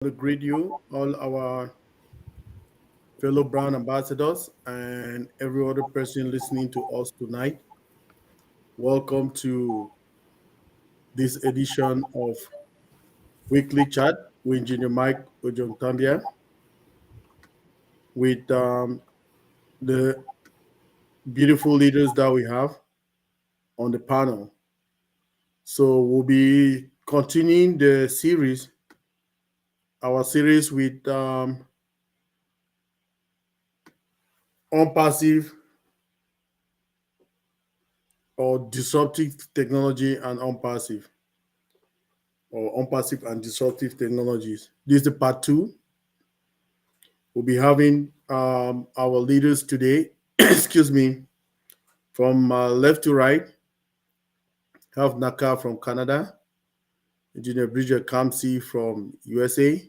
to greet you, all our fellow brand ambassadors, and every other person listening to us tonight. Welcome to this edition of Weekly Chat with Engineer Mike OJONGTAMBIA with the beautiful leaders that we have on the panel. So we'll be continuing our series with unpassive or disruptive technology and unpassive and disruptive technologies. This is the part two. We'll be having our leaders today, excuse me, from left to right. Have Naka from Canada, Engineer Bridget Kamsi from USA,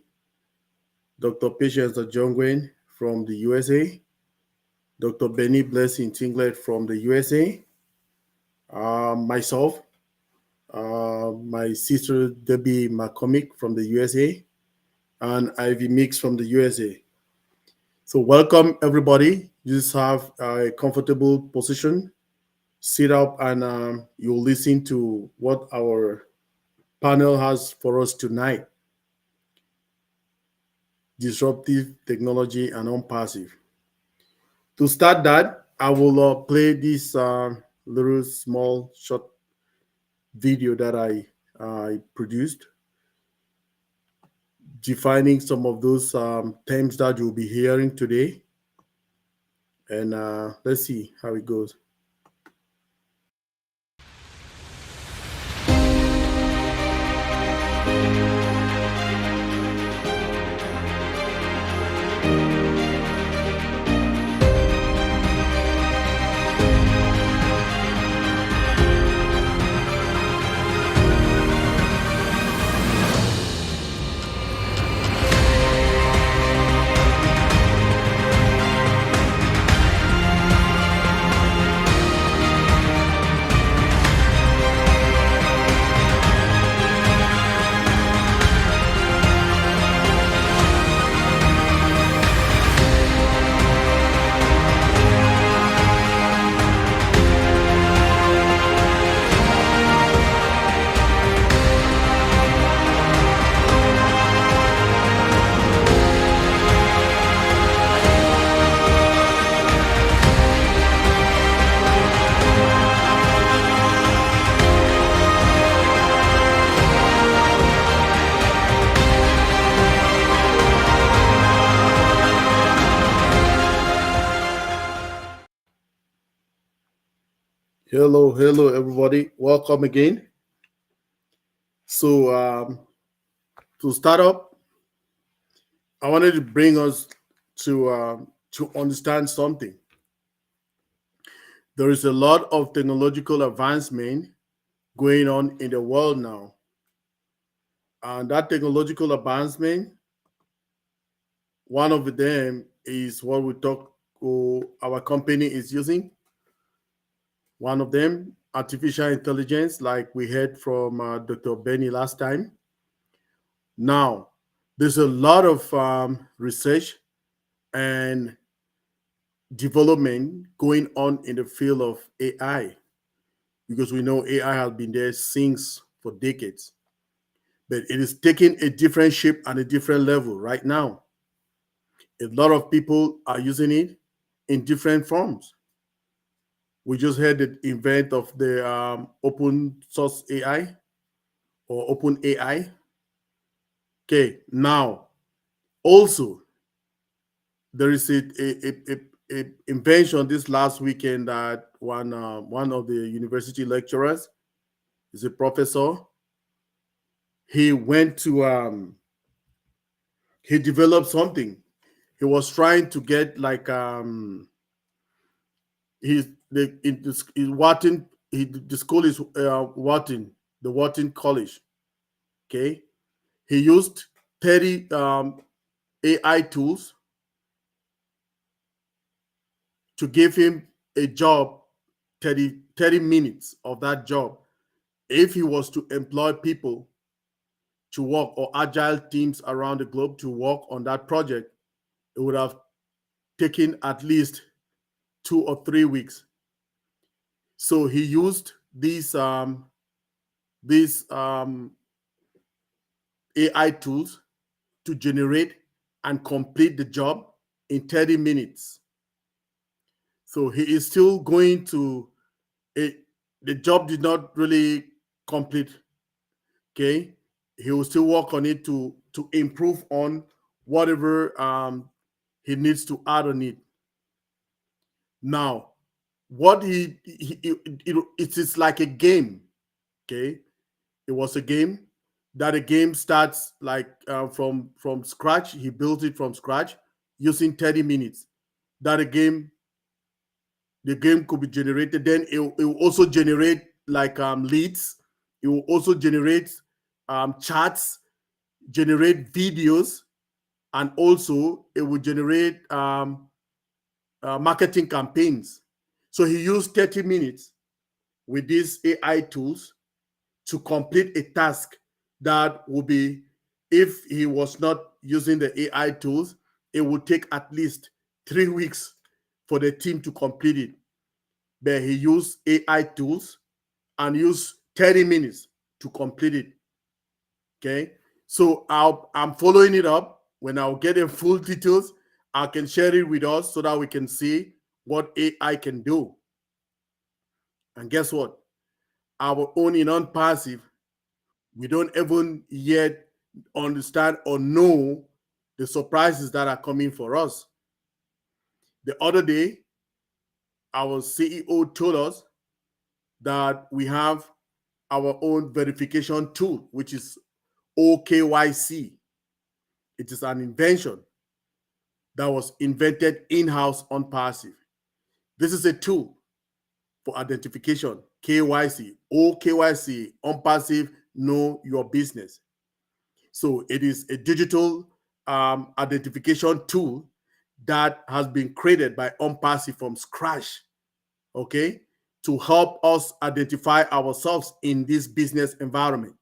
Dr. Patience Ajongwen from the USA, Dr. Benny Blessing Tinglet from the USA, myself, my sister Debbie McCormick from the USA, and Ivy Mix from the USA. So welcome everybody. You just have a comfortable position, sit up, and you'll listen to what our panel has for us tonight: disruptive technology and unpassive. To start that, I will play this little small short video that I produced, defining some of those terms that you'll be hearing today. And let's see how it goes. Hello, everybody. Welcome again. So, to start up, I wanted to bring us to understand something. There is a lot of technological advancement going on in the world now, and that technological advancement, one of them is what our company is using. One of them, artificial intelligence, like we heard from Dr. Benny last time. Now, there's a lot of research and development going on in the field of AI, because we know AI has been there since for decades, but it is taking a different shape and a different level right now. A lot of people are using it in different forms. We just had the event of the open source AI or open AI. Okay, now also there is a invention this last weekend that one of the university lecturers is a professor. He went to he developed something. He was trying to get like he's the in this is Wharton. The school is Wharton, the Wharton College. Okay, he used 30 AI tools to give him a job, 30 minutes of that job. If he was to employ people to work, or agile teams around the globe to work on that project, it would have taken at least 2 or 3 weeks. So he used these AI tools to generate and complete the job in 30 minutes. So he is still going to it. The job did not really complete. Okay, he will still work on it to improve on whatever he needs to add on it. Now, what it is like a game. Okay, it was a game. That a game starts like from scratch. He built it from scratch using 30 minutes. That a game, the game could be generated. Then it will also generate like leads. It will also generate charts, generate videos, and also it will generate marketing campaigns. So he used 30 minutes with these AI tools to complete a task that would be, if he was not using the AI tools, it would take at least 3 weeks for the team to complete it. But he used AI tools and used 30 minutes to complete it. Okay. So I'm following it up. When I'll get the full details, I can share it with us so that we can see what AI can do. And guess what? Our own in ONPASSIVE, we don't even yet understand or know the surprises that are coming for us. The other day, our CEO told us that we have our own verification tool, which is OKYC. It is an invention that was invented in-house on Passive. This is a tool for identification, KYC, OKYC, on Passive, know your business. So it is a digital identification tool that has been created by ONPASSIVE from scratch, okay, to help us identify ourselves in this business environment.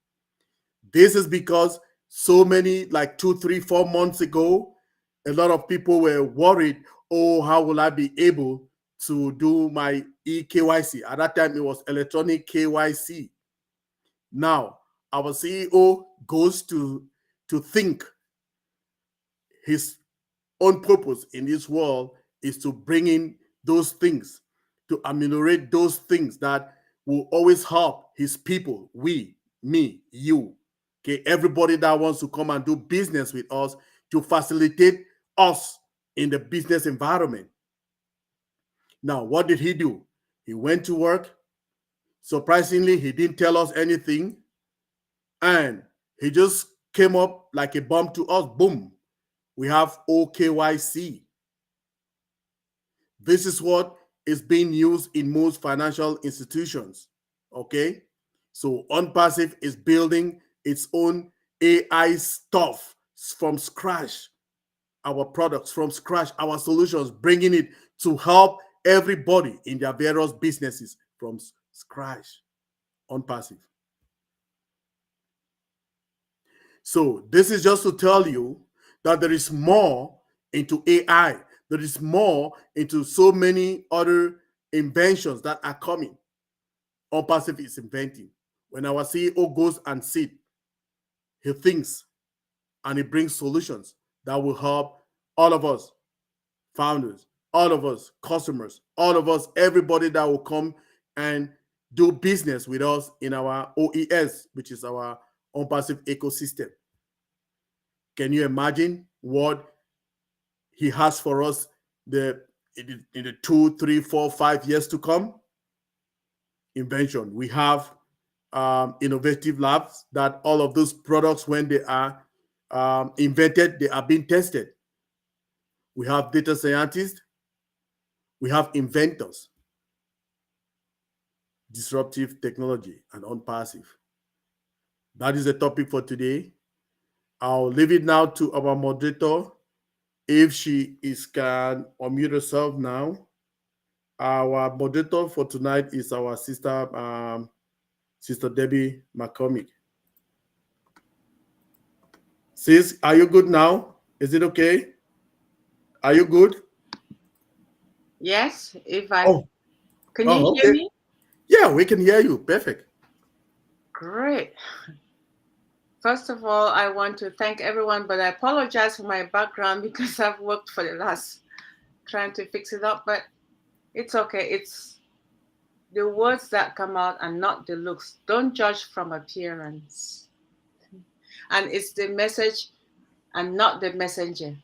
This is because so many, like 2, 3, 4 months ago, a lot of people were worried, oh, how will I be able to do my eKYC? At that time, it was electronic KYC. Now, our CEO goes to think his own purpose in this world is to bring in those things, to ameliorate those things that will always help his people, we, me, you, okay, everybody that wants to come and do business with us, to facilitate us in the business environment. Now, what did he do? He went to work. Surprisingly, he didn't tell us anything. And he just came up like a bomb to us. Boom. We have OKYC. This is what is being used in most financial institutions. Okay. So ONPASSIVE is building its own AI stuff from scratch, our products from scratch, our solutions, bringing it to help everybody in their various businesses from scratch. ONPASSIVE. So this is just to tell you that there is more into AI. There is more into so many other inventions that are coming. ONPASSIVE is inventing. When our CEO goes and sits, he thinks and he brings solutions that will help all of us, founders, all of us, customers, all of us, everybody that will come and do business with us in our OES, which is our ONPASSIVE ecosystem. Can you imagine what he has for us in the 2, 3, 4, 5 years to come? Invention. We have innovative labs that all of those products, when they are invented, they are being tested. We have data scientists. We have inventors. Disruptive technology and ONPASSIVE. That is the topic for today. I'll leave it now to our moderator, if she can unmute herself now. Our moderator for tonight is our sister Debbie McCormick. Sis, are you good now? Is it okay? Are you good? Yes, if I Oh, can you oh, hear okay. me? Yeah, we can hear you. Perfect. Great. First of all, I want to thank everyone, but I apologize for my background because I've worked for the last trying to fix it up, but it's okay. It's the words that come out and not the looks. Don't judge from appearance. And it's the message and not the messenger.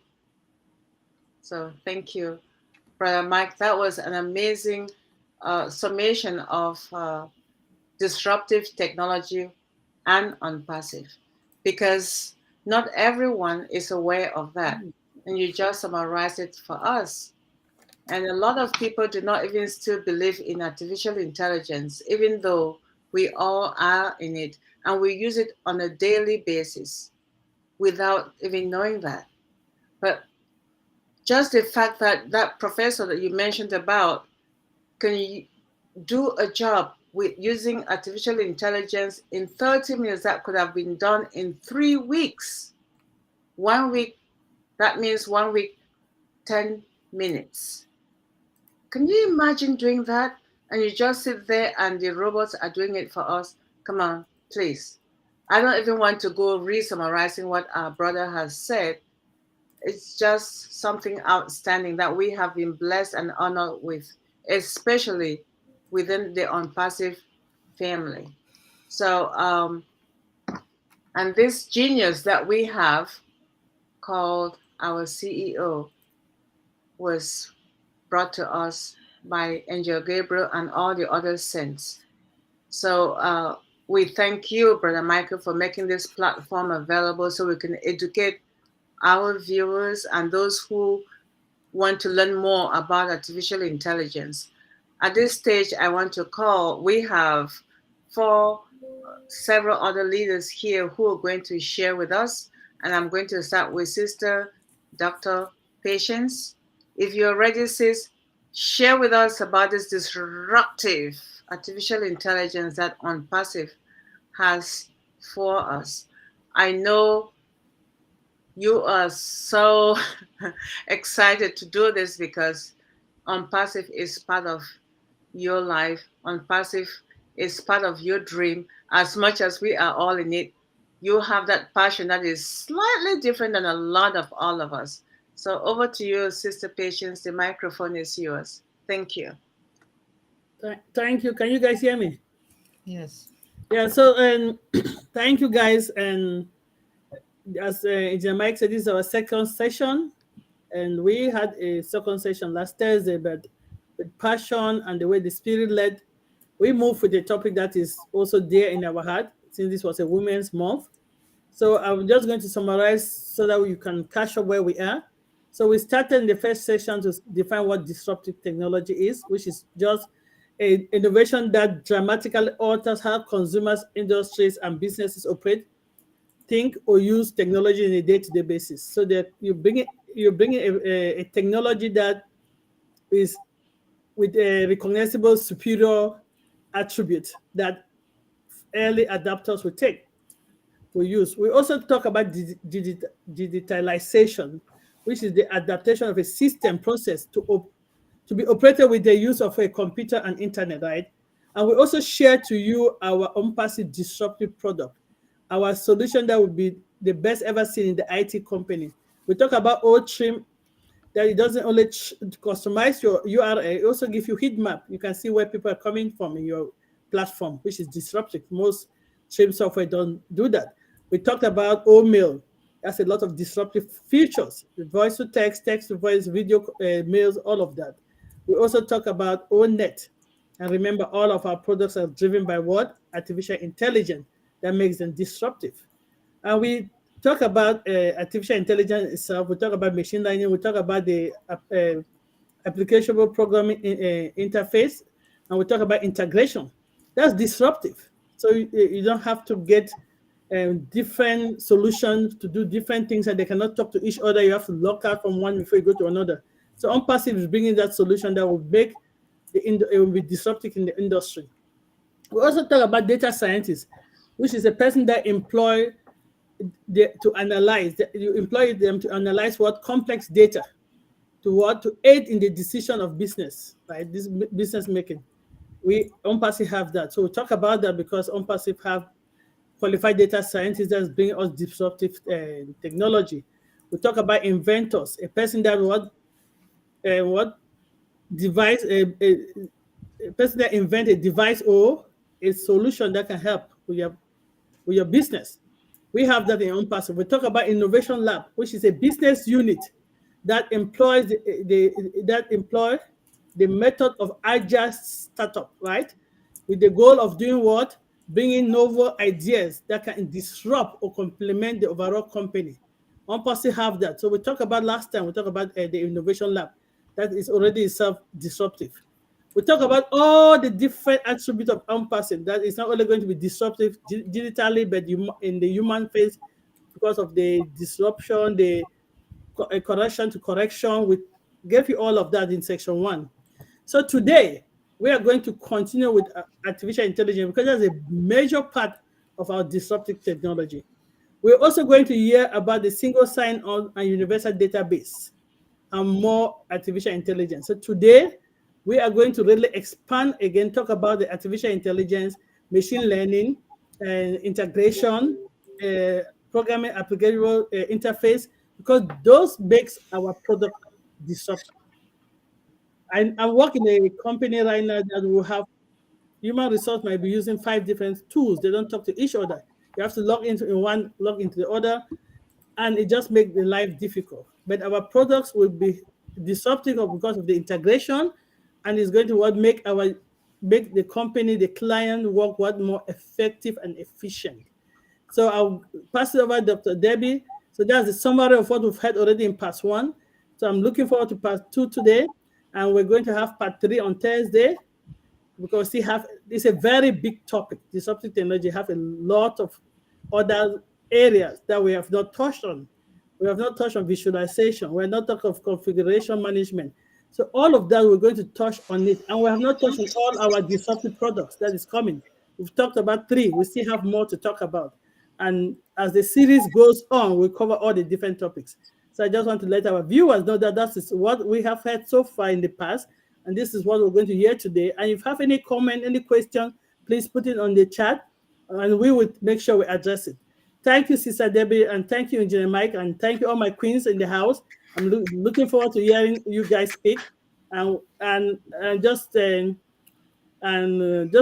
So thank you, Brother Mike. That was an amazing summation of disruptive technology and ONPASSIVE, because not everyone is aware of that. And you just summarized it for us. And a lot of people do not even still believe in artificial intelligence, even though we all are in it and we use it on a daily basis without even knowing that. But just the fact that that professor that you mentioned about can do a job with using artificial intelligence in 30 minutes that could have been done in 3 weeks. 1 week, that means 1 week, 10 minutes. Can you imagine doing that? And you just sit there and the robots are doing it for us? Come on, please. I don't even want to go re summarizing what our brother has said. It's just something outstanding that we have been blessed and honored with, especially within the ONPASSIVE family. So, and this genius that we have called our CEO was brought to us by Angel Gabriel and all the other saints. So we thank you, Brother Michael, for making this platform available so we can educate our viewers and those who want to learn more about artificial intelligence. At this stage, I want to call, we have four, several other leaders here who are going to share with us. And I'm going to start with Sister Dr. Patience. If you're ready, sis, share with us about this disruptive artificial intelligence that ONPASSIVE has for us. I know you are so excited to do this because ONPASSIVE is part of your life. ONPASSIVE is part of your dream. As much as we are all in it, you have that passion that is slightly different than a lot of all of us. So over to you, Sister Patience. The microphone is yours. Thank you. Thank you. Can you guys hear me? Yes. Yeah. So, thank you guys. And as Engineer Mike said, this is our second session, and we had a second session last Thursday, but with passion and the way the Spirit led, we moved with a topic that is also dear in our heart, since this was a Women's Month. So I'm just going to summarize so that you can catch up where we are. So we started in the first session to define what disruptive technology is, which is just an innovation that dramatically alters how consumers, industries, and businesses operate, think, or use technology in a day-to-day basis. So that you're bringing a technology that is with a recognizable superior attribute that early adapters will take. We use. We also talk about digitalization, which is the adaptation of a system process to be operated with the use of a computer and internet, right? And we also share to you our ONPASSIVE disruptive product, our solution that would be the best ever seen in the IT company. We talk about OTrim, that it doesn't only customize your URL, it also gives you heat map. You can see where people are coming from in your platform, which is disruptive. Most stream software don't do that. We talked about OMail. That's a lot of disruptive features, the voice to text, text to voice, video mails, all of that. We also talk about ONet. And remember, all of our products are driven by what? Artificial intelligence that makes them disruptive. And we talk about artificial intelligence itself. We talk about machine learning. We talk about the applicable programming interface, and we talk about integration. That's disruptive. So you don't have to get different solutions to do different things, and they cannot talk to each other. You have to lock out from one before you go to another. So ONPASSIVE is bringing that solution that will make it will be disruptive in the industry. We also talk about data scientists, which is a person that employ to analyze. You employ them to analyze what complex data to aid in the decision of business, right? This business making. We ONPASSIVE have that. So we talk about that because ONPASSIVE have qualified data scientists that's bringing us disruptive technology. We talk about inventors, a person that what device a person that invent a device or a solution that can help with your business. We have that in ONPASSIVE. We talk about innovation lab, which is a business unit that employs the method of agile startup, right? With the goal of doing what? Bringing novel ideas that can disrupt or complement the overall company. ONPASSIVE have that. So we talked about last time, we talked about the innovation lab that is already self-disruptive. We talk about all the different attributes of ONPASSIVE that is not only going to be disruptive digitally, but in the human face because of the disruption, the correction to correction. We gave you all of that in section 1. So today, we are going to continue with artificial intelligence because that's a major part of our disruptive technology. We're also going to hear about the single sign-on and universal database and more artificial intelligence. So today, we are going to really expand again, talk about the artificial intelligence, machine learning, and integration, programming applicable interface, because those makes our product disruptive. I work in a company right now that will have human resource might be using 5 different tools. They don't talk to each other. You have to log into one, log into the other, and it just makes the life difficult. But our products will be disruptive because of the integration, and it's going to make the company, the client work more effective and efficient. So I'll pass it over to Dr. Debbie. So that's the summary of what we've heard already in part 1. So I'm looking forward to part 2 today, and we're going to have part 3 on Thursday because it's a very big topic. Disruptive technology have a lot of other areas that we have not touched on. We have not touched on visualization. We're not talking of configuration management. So all of that, we're going to touch on it. And we have not touched on all our disruptive products that is coming. We've talked about 3. We still have more to talk about. And as the series goes on, we'll cover all the different topics. So I just want to let our viewers know that that is what we have heard so far in the past. And this is what we're going to hear today. And if you have any comment, any question, please put it on the chat, and we will make sure we address it. Thank you, Sister Debbie, and thank you, Engineer Mike, and thank you all my queens in the house. I'm looking forward to hearing you guys speak, and just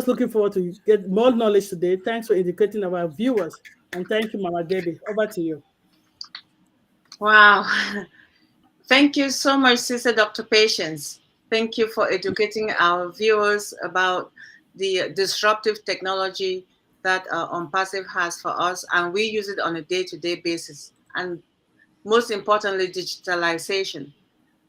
looking forward to get more knowledge today. Thanks for educating our viewers, and thank you, Mama Debbie. Over to you. Wow. Thank you so much, Sister Dr. Patience. Thank you for educating our viewers about the disruptive technology that ONPASSIVE has for us, and we use it on a day-to-day basis. And most importantly, digitalization.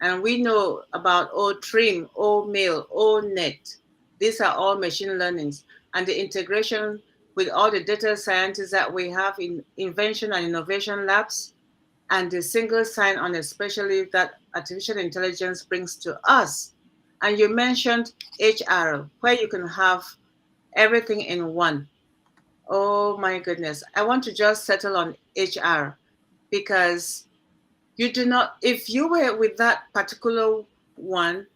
And we know about OTRIM, OMail, ONet. These are all machine learnings, and the integration with all the data scientists that we have in invention and innovation labs, and the single sign-on, especially that artificial intelligence brings to us. And you mentioned HR, where you can have everything in one. Oh my goodness. I want to just settle on HR because you do not, if you were with that particular one,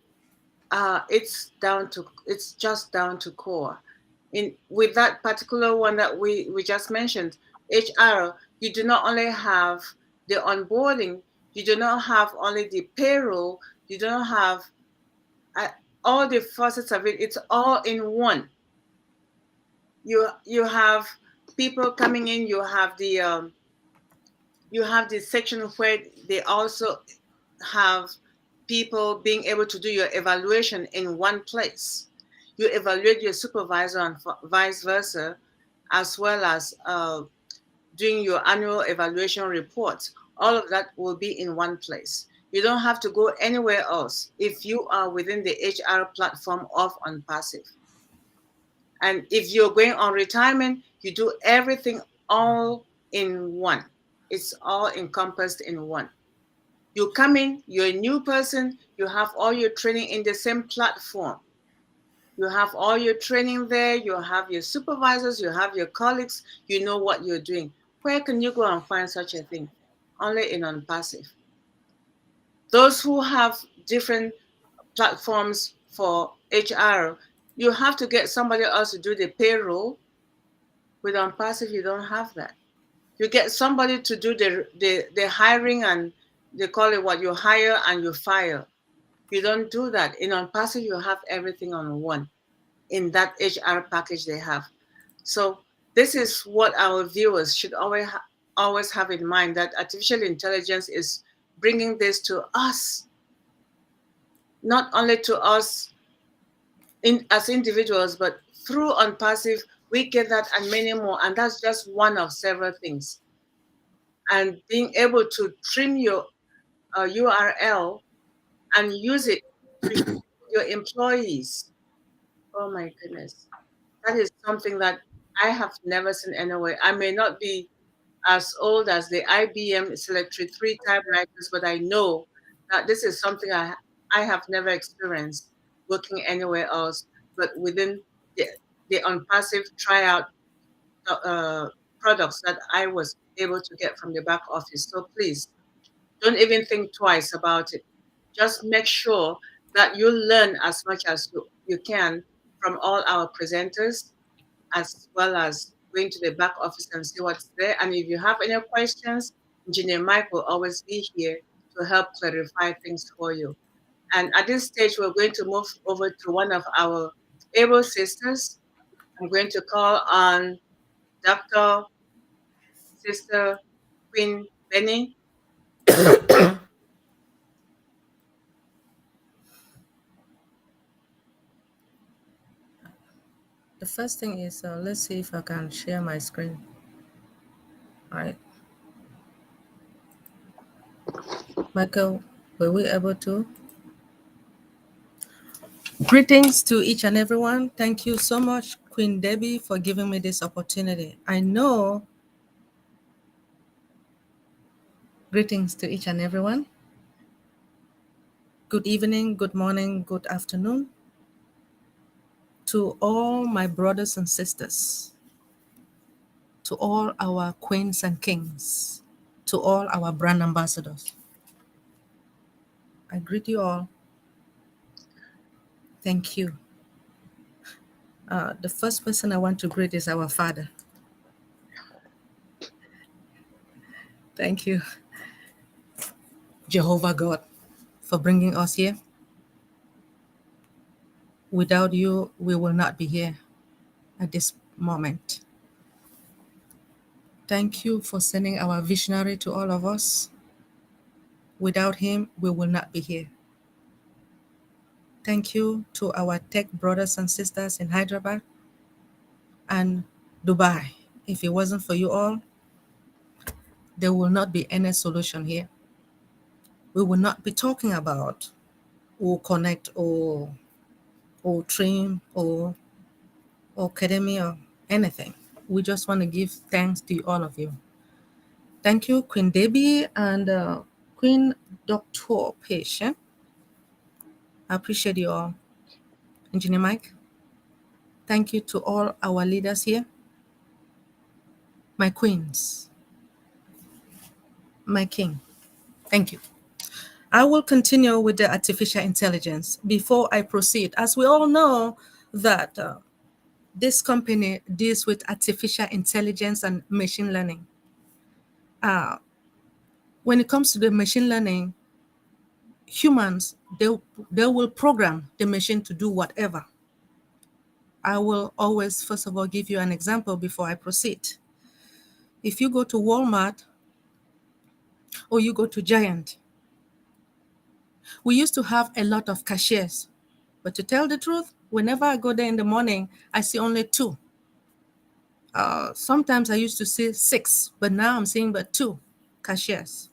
it's just down to core. With that particular one that we just mentioned, HR, you do not only have the onboarding, you do not have only the payroll, you don't have all the facets of it. It's all in one. You have people coming in. You have the section where they also have people being able to do your evaluation in one place. You evaluate your supervisor and vice versa, as well as doing your annual evaluation reports. All of that will be in one place. You don't have to go anywhere else if you are within the HR platform of ONPASSIVE. And if you're going on retirement, you do everything all in one. It's all encompassed in one. You come in, you're a new person, you have all your training in the same platform. You have all your training there, you have your supervisors, you have your colleagues, you know what you're doing. Where can you go and find such a thing? Only in ONPASSIVE. Those who have different platforms for HR, you have to get somebody else to do the payroll. With ONPASSIVE, you don't have that. You get somebody to do the hiring, and they call it what, you hire and you fire. You don't do that. In ONPASSIVE, you have everything on one in that HR package they have. So this is what our viewers should always have in mind, that artificial intelligence is bringing this to us, not only to us as individuals, but through ONPASSIVE, we get that and many more. And that's just one of several things. And being able to trim your URL and use it to your employees. Oh my goodness. That is something that I have never seen anywhere. I may not be as old as the IBM Selectric 3 typewriters, but I know that this is something I have never experienced working anywhere else, but within the ONPASSIVE tryout products that I was able to get from the back office. So please, don't even think twice about it. Just make sure that you learn as much as you can from all our presenters, as well as going to the back office and see what's there. And if you have any questions, Engineer Mike will always be here to help clarify things for you. And at this stage, we're going to move over to one of our able sisters. I'm going to call on Dr. Sister Queen Benny. The first thing is, let's see if I can share my screen. All right. Michael, were we able to? Greetings to each and everyone. Thank you so much, Queen Debbie, for giving me this opportunity. I know. Greetings to each and everyone. Good evening, good morning, good afternoon to all my brothers and sisters, to all our queens and kings, to all our brand ambassadors. I greet you all. Thank you. The first person I want to greet is our Father. Thank you, Jehovah God, for bringing us here. Without you, we will not be here at this moment. Thank you for sending our visionary to all of us. Without him, we will not be here. Thank you to our tech brothers and sisters in Hyderabad and Dubai. If it wasn't for you all, there will not be any solution here. We will not be talking about or connect or trim or academy or anything. We just want to give thanks to all of you. Thank you, Queen Debbie and Queen Dr. Patient. I appreciate you all. Engineer Mike, thank you to all our leaders here. My queens, my king, thank you. I will continue with the artificial intelligence. Before I proceed, as we all know that this company deals with artificial intelligence and machine learning. When it comes to the machine learning, humans, they will program the machine to do whatever. I will always, first of all, give you an example before I proceed. If you go to Walmart or you go to Giant, we used to have a lot of cashiers. But to tell the truth, whenever I go there in the morning, I see only 2. Sometimes I used to see 6, but now I'm seeing but 2 cashiers.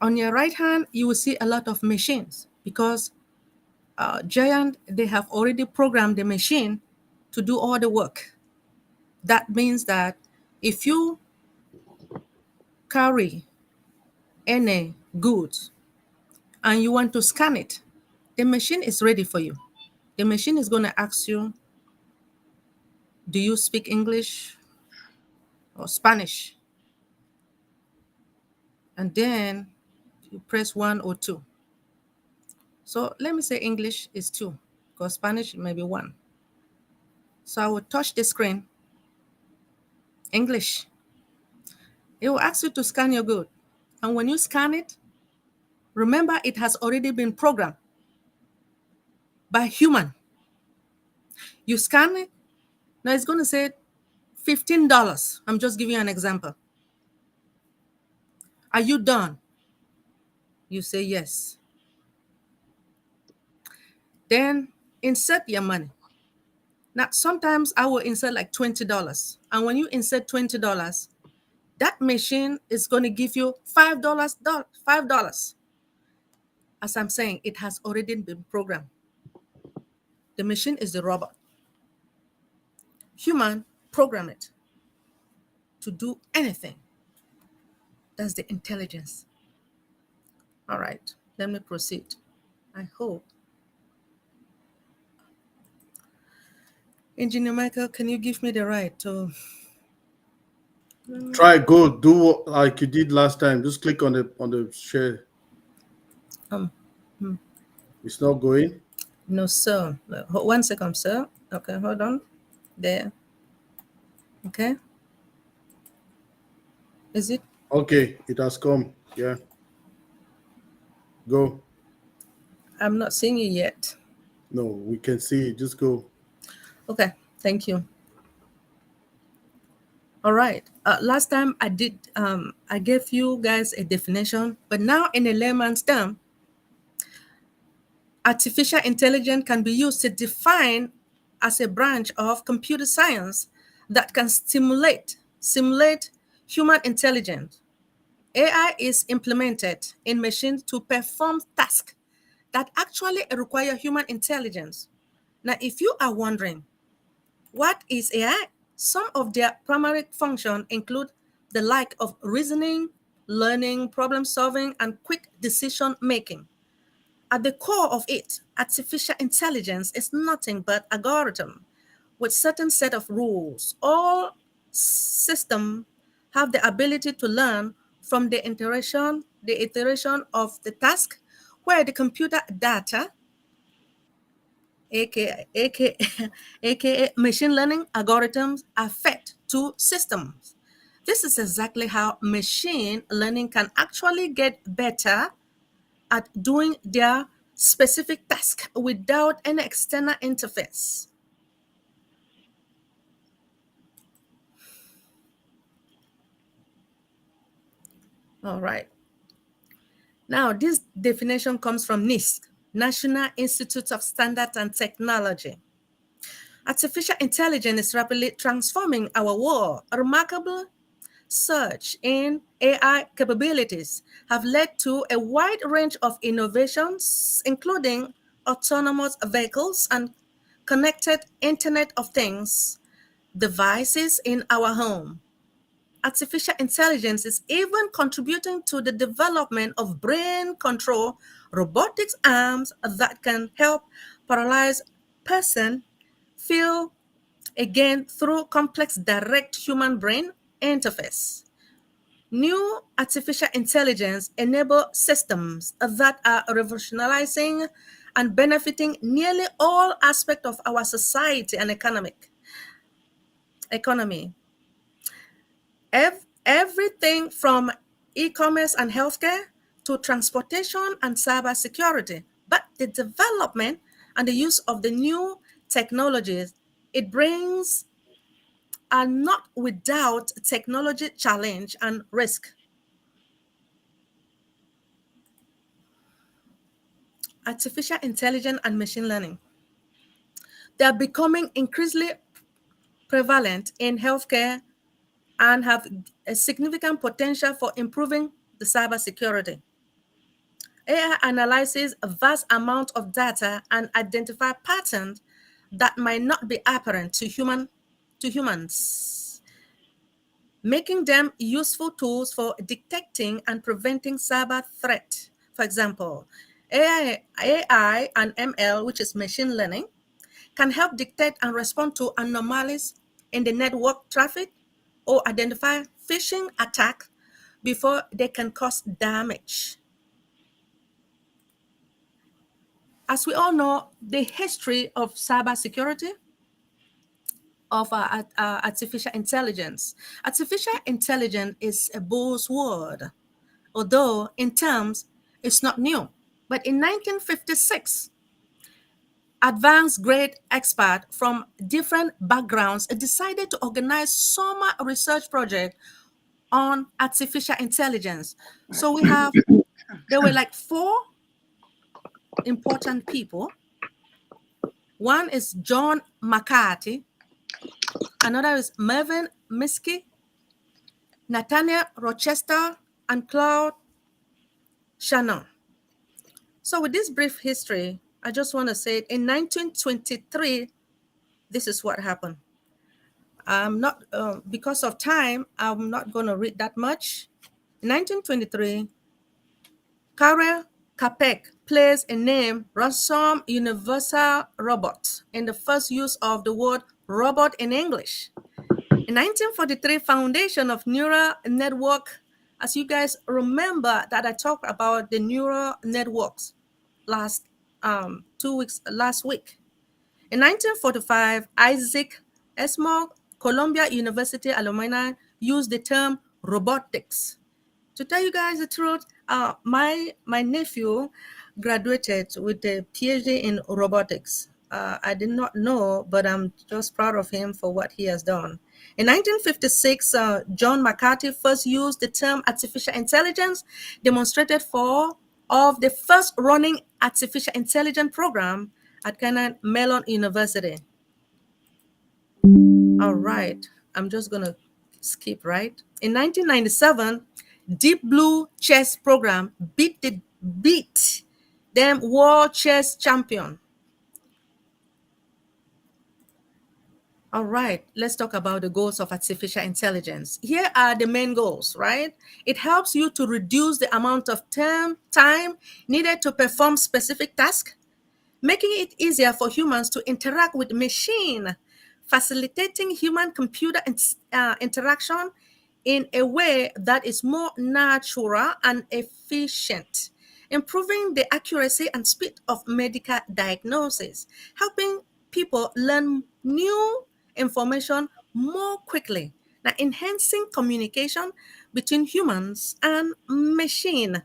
On your right hand, you will see a lot of machines because Giant, they have already programmed the machine to do all the work. That means that if you carry any goods and you want to scan it, the machine is ready for you. The machine is going to ask you, do you speak English? or Spanish. And then you press 1 or 2. So let me say English is 2, because Spanish may be 1. So I will touch the screen, English. It will ask you to scan your good. And when you scan it, remember it has already been programmed by human. You scan it, now it's going to say $15. I'm just giving you an example. Are you done? You say yes. Then insert your money. Now, sometimes I will insert like $20. And when you insert $20, that machine is going to give you $5. As I'm saying, it has already been programmed. The machine is the robot. Human program it to do anything. That's the intelligence. All right, let me proceed. I hope. Engineer Michael, can you give me the right to... Try go do like you did last time. Just click on the share. It's not going. No, sir. 1 second, sir. Okay, hold on. There. Okay. Is it? Okay, it has come. Yeah. Go. I'm not seeing you yet. No, we can see it. Just go. Okay, thank you. All right. Last time I did, I gave you guys a definition, but now in a layman's term, artificial intelligence can be used to define as a branch of computer science that can simulate human intelligence. AI is implemented in machines to perform tasks that actually require human intelligence. Now, if you are wondering, what is AI? Some of their primary functions include the like of reasoning, learning, problem solving, and quick decision making. At the core of it, artificial intelligence is nothing but algorithm with certain set of rules. All systems have the ability to learn from the iteration of the task, where the computer data, aka machine learning algorithms, are fed to systems. This is exactly how machine learning can actually get better at doing their specific task without any external interface. All right. Now, this definition comes from NIST, National Institute of Standards and Technology. Artificial intelligence is rapidly transforming our world. A remarkable surge in AI capabilities have led to a wide range of innovations, including autonomous vehicles and connected Internet of Things devices in our home. Artificial intelligence is even contributing to the development of brain control robotics arms that can help paralyzed person feel again through complex direct human brain interface. New artificial intelligence enable systems that are revolutionizing and benefiting nearly all aspects of our society and economy. Everything from e-commerce and healthcare to transportation and cybersecurity. But the development and the use of the new technologies it brings are not without technology challenge and risk. Artificial intelligence and machine learning. They are becoming increasingly prevalent in healthcare and have a significant potential for improving the cybersecurity. AI analyzes a vast amount of data and identify patterns that might not be apparent to humans, making them useful tools for detecting and preventing cyber threat. For example, AI and ML, which is machine learning, can help detect and respond to anomalies in the network traffic or identify phishing attack before they can cause damage. As we all know, the history of cybersecurity, of artificial intelligence. Artificial intelligence is a buzzword, although in terms it's not new. But in 1956, advanced grade experts from different backgrounds decided to organize summer research project on artificial intelligence. So there were like 4 important people. One is John McCarthy, another is Mervyn Minsky, Nathaniel Rochester, and Claude Shannon. So with this brief history, I just want to say in 1923, this is what happened. I'm not, because of time, I'm not going to read that much. In 1923, Karel Capek placed a name ransom universal robot in the first use of the word robot in English. In 1943, foundation of neural network, as you guys remember that I talked about the neural networks last week. In 1945, Isaac Asimov, Columbia University alumni, used the term robotics. To tell you guys the truth, my nephew graduated with a PhD in robotics. I did not know, but I'm just proud of him for what he has done. In 1956, John McCarthy first used the term artificial intelligence, demonstrated 4 of the first running artificial intelligence program at Carnegie Mellon University. All right, I'm just going to skip, right? In 1997, Deep Blue chess program beat them world chess champion. All right, let's talk about the goals of artificial intelligence. Here are the main goals, right? It helps you to reduce the amount of time needed to perform specific tasks, making it easier for humans to interact with machine, facilitating human-computer interaction in a way that is more natural and efficient, improving the accuracy and speed of medical diagnosis, helping people learn new information more quickly, now enhancing communication between humans and machine.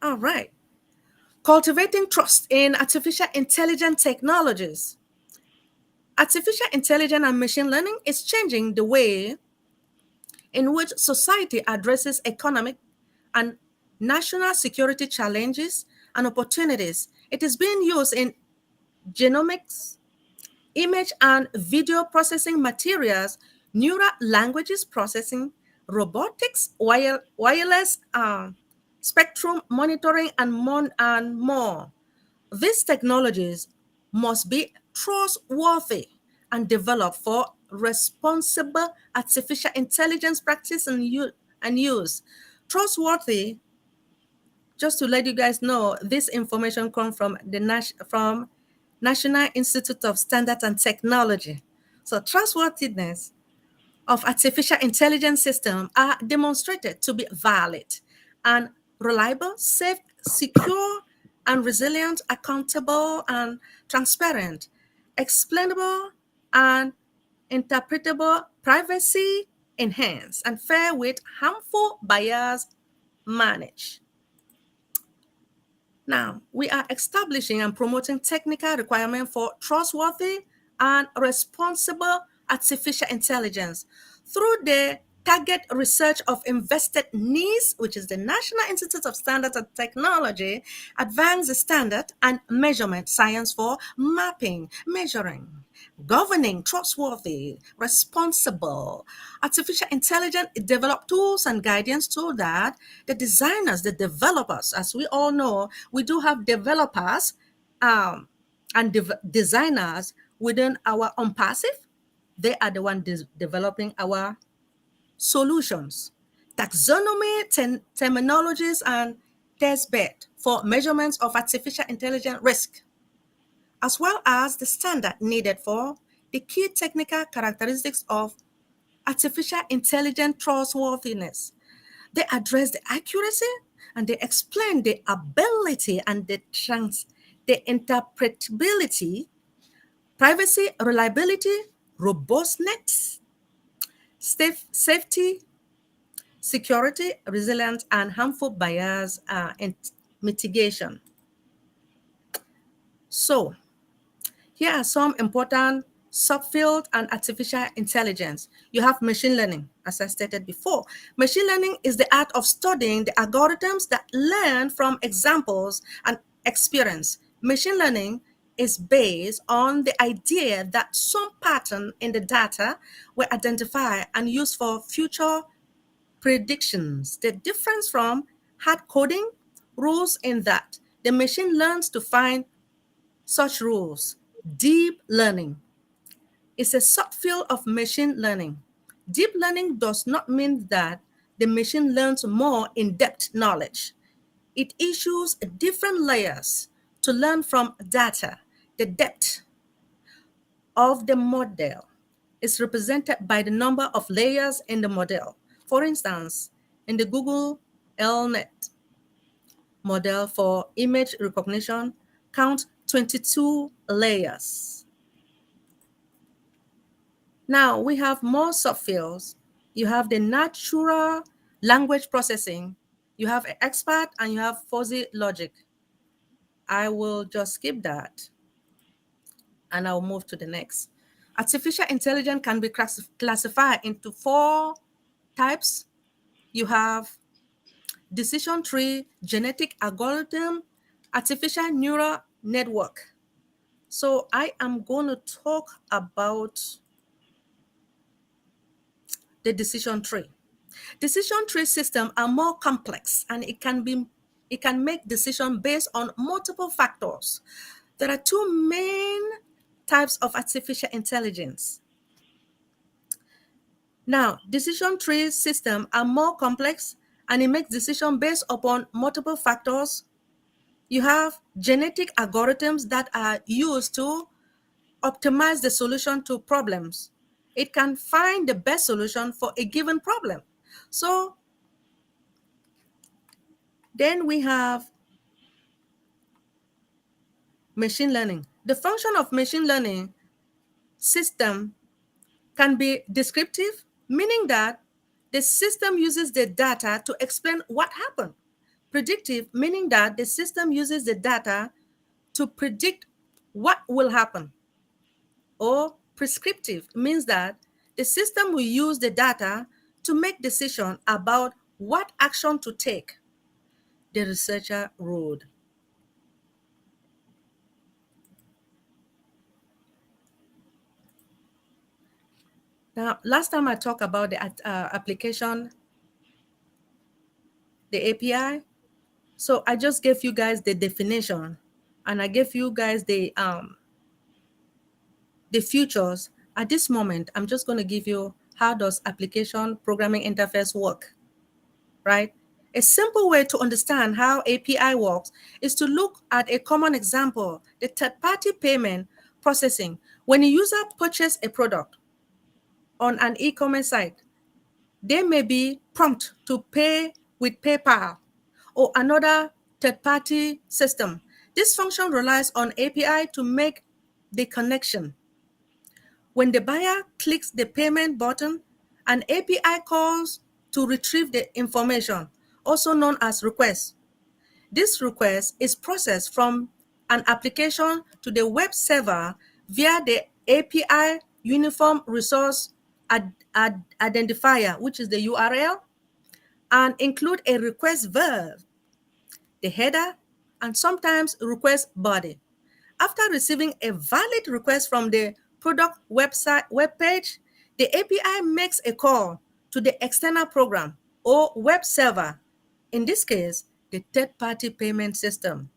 All right. Cultivating trust in artificial intelligence technologies. Artificial intelligence and machine learning is changing the way in which society addresses economic and national security challenges and opportunities. It is being used in genomics, image and video processing materials, neural languages processing, robotics, wireless spectrum monitoring, and more. These technologies must be trustworthy and developed for responsible artificial intelligence practice and use. Trustworthy, just to let you guys know, this information comes from from National Institute of Standards and Technology. So trustworthiness of artificial intelligence systems are demonstrated to be valid and reliable, safe, secure, and resilient, accountable and transparent, explainable and interpretable, privacy enhanced, and fair with harmful bias managed. Now, we are establishing and promoting technical requirements for trustworthy and responsible artificial intelligence through the target research of invested NIST, which is the National Institute of Standards and Technology, advanced standard and measurement science for mapping, measuring, governing trustworthy, responsible artificial intelligence. Develop tools and guidance so that the designers, the developers, as we all know, we do have developers and designers within our ONPASSIVE. They are the ones developing our solutions, taxonomy, terminologies, and test bed for measurements of artificial intelligence risk, as well as the standard needed for the key technical characteristics of artificial intelligence trustworthiness. They address the accuracy and they explain the ability and the interpretability, privacy, reliability, robustness, safety, security, resilience, and harmful bias and mitigation. So here are some important subfields and artificial intelligence. You have machine learning, as I stated before. Machine learning is the art of studying the algorithms that learn from examples and experience. Machine learning is based on the idea that some pattern in the data were identified and used for future predictions. The difference from hard coding rules in that the machine learns to find such rules. Deep learning is a subfield of machine learning. Deep learning does not mean that the machine learns more in-depth knowledge. It issues different layers to learn from data. The depth of the model is represented by the number of layers in the model. For instance, in the Google LNet model for image recognition, count 22 layers. Now we have more subfields. You have the natural language processing, you have expert, and you have fuzzy logic. I will just skip that and I'll move to the next. Artificial intelligence can be classified into 4 types. You have decision tree, genetic algorithm, artificial neural network. So I am going to talk about the decision tree. Decision tree systems are more complex and it can make decisions based on multiple factors. There are 2 main types of artificial intelligence. Now, decision tree systems are more complex and it makes decisions based upon multiple factors. You have genetic algorithms that are used to optimize the solution to problems. It can find the best solution for a given problem. So then we have machine learning. The function of machine learning system can be descriptive, meaning that the system uses the data to explain what happened. Predictive, meaning that the system uses the data to predict what will happen. Or prescriptive means that the system will use the data to make decisions about what action to take. The researcher ruled. Now, last time I talked about the application, the API. So I just gave you guys the definition and I gave you guys the features. At this moment, I'm just going to give you how does application programming interface work, right? A simple way to understand how API works is to look at a common example, the third-party payment processing. When a user purchases a product on an e-commerce site, they may be prompt to pay with PayPal or another third-party system. This function relies on API to make the connection. When the buyer clicks the payment button, an API calls to retrieve the information, also known as request. This request is processed from an application to the web server via the API Uniform Resource Identifier, which is the URL, and include a request verb, the header, and sometimes request body. After receiving a valid request from the product website webpage, the API makes a call to the external program or web server, in this case, the third-party payment system.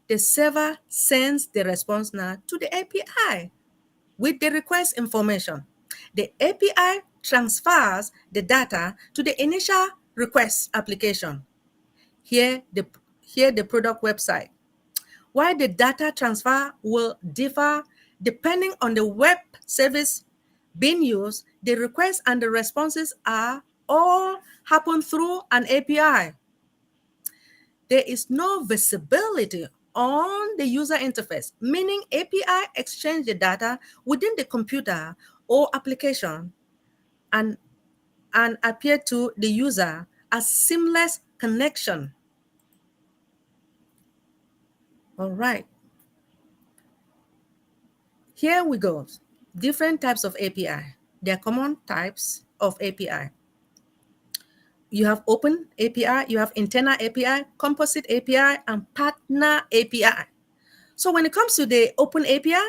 The server sends the response now to the API with the request information. The API transfers the data to the initial request application. Here, the product website. While the data transfer will differ depending on the web service being used, the requests and the responses are all happen through an API. There is no visibility on the user interface, meaning API exchange the data within the computer or application and appear to the user as seamless connection. All right. Here we go. Different types of API. There are common types of API. You have open API, you have internal API, composite API, and partner API. So when it comes to the open API,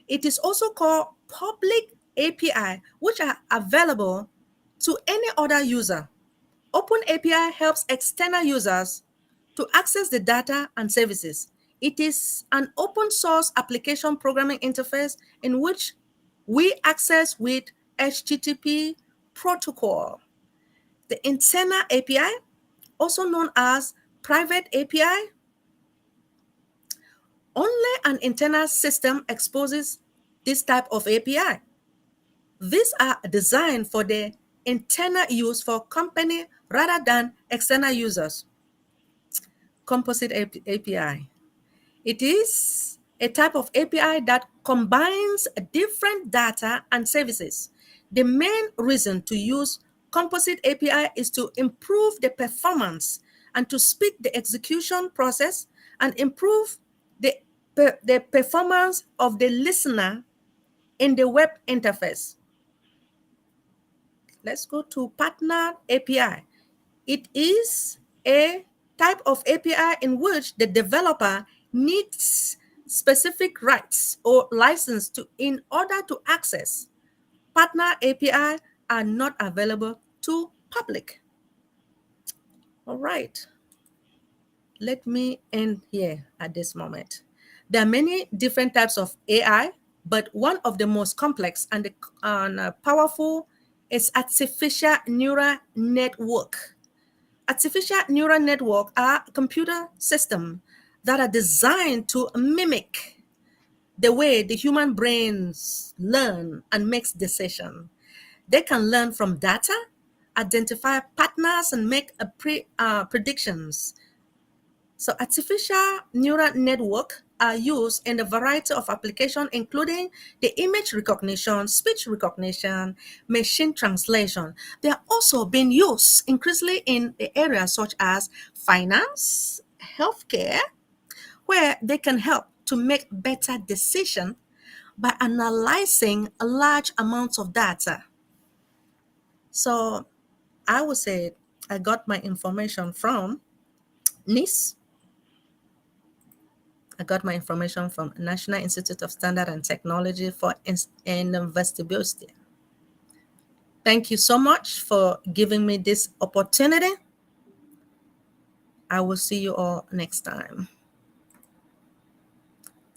it is also called public API, which are available to any other user. Open API helps external users to access the data and services. It is an open source application programming interface in which we access with HTTP protocol. The internal API, also known as private API, only an internal system exposes this type of API. These are designed for the internal use for company rather than external users. Composite API. It is a type of API that combines different data and services. The main reason to use composite API is to improve the performance and to speed the execution process and improve the performance of the listener in the web interface. Let's go to partner API. It is a type of API in which the developer needs specific rights or license in order to access. Partner API are not available to public. All right. Let me end here at this moment. There are many different types of AI, but one of the most complex and powerful is artificial neural network. Artificial neural network are computer systems that are designed to mimic the way the human brains learn and makes decisions. They can learn from data, identify patterns, and make predictions. So artificial neural network are used in a variety of applications, including the image recognition, speech recognition, machine translation. They are also being used increasingly in the areas such as finance, healthcare, where they can help to make better decisions by analyzing large amounts of data. So I would say I got my information from NIST. I got my information from National Institute of Standard and Technology for Investibility. Thank you so much for giving me this opportunity. I will see you all next time.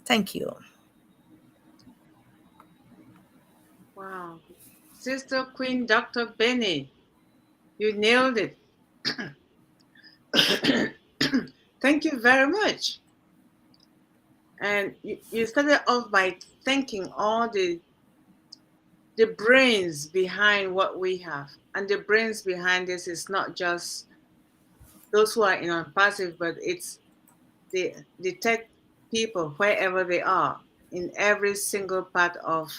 Thank you. Wow. Sister Queen Dr. Benny, you nailed it. Thank you very much. And you started off by thanking all the brains behind what we have. And the brains behind this is not just those who are in ONPASSIVE, but it's the tech people wherever they are in every single part of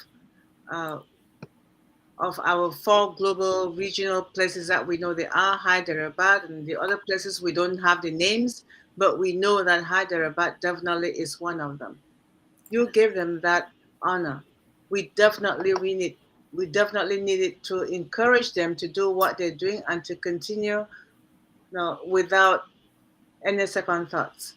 our 4 global regional places that we know. There are Hyderabad, and the other places we don't have the names, but we know that Hyderabad definitely is one of them. You gave them that honor. We definitely needed to encourage them to do what they're doing and to continue without any second thoughts.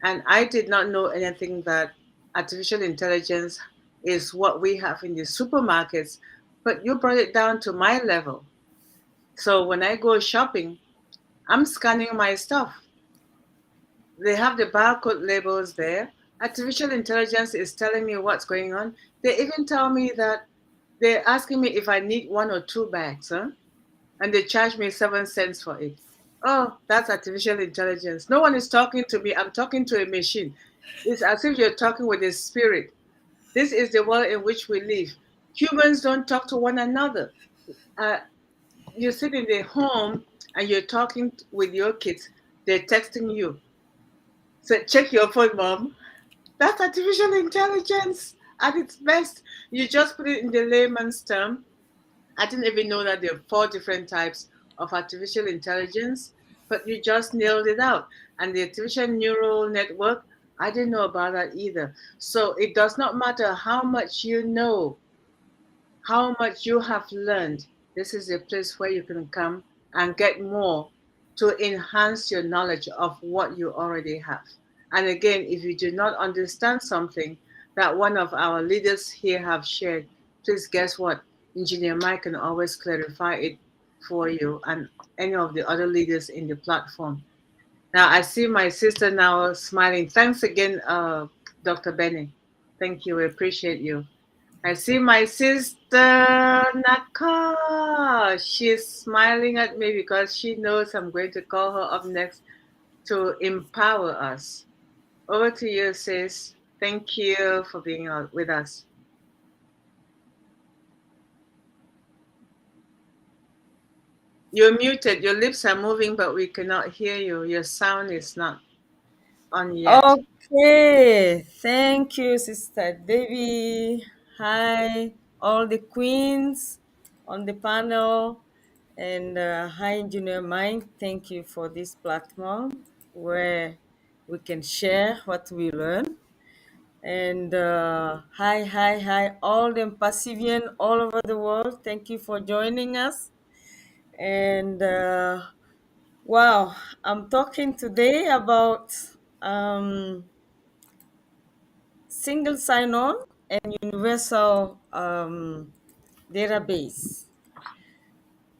And I did not know anything that artificial intelligence is what we have in the supermarkets, but you brought it down to my level. So when I go shopping, I'm scanning my stuff. They have the barcode labels there. Artificial intelligence is telling me what's going on. They even tell me that they're asking me if I need 1 or 2 bags, and they charge me 7 cents for it. Oh, that's artificial intelligence. No one is talking to me. I'm talking to a machine. It's as if you're talking with a spirit. This is the world in which we live. Humans don't talk to one another. Uh, you sit in the home and you're talking with your kids. They're texting you. So check your phone, mom. That's artificial intelligence at its best. You just put it in the layman's term. I didn't even know that there are 4 different types of artificial intelligence, but you just nailed it out. And the artificial neural network, I didn't know about that either. So it does not matter how much you know, how much you have learned. This is a place where you can come and get more to enhance your knowledge of what you already have. And again, if you do not understand something that one of our leaders here have shared, please guess what? Engineer Mike can always clarify it for you and any of the other leaders in the platform. Now, I see my sister now smiling. Thanks again, Dr. Benny. Thank you. We appreciate you. I see my sister Naka. She's smiling at me because she knows I'm going to call her up next to empower us. Over to you, sis. Thank you for being with us. You're muted. Your lips are moving, but we cannot hear you. Your sound is not on yet. Okay, thank you, Sister Debbie. Hi, all the queens on the panel, and hi, Engineer Mike. Thank you for this platform where we can share what we learn. And hi, all the Pacifian all over the world. Thank you for joining us. And wow, I'm talking today about. Single sign-on and universal database.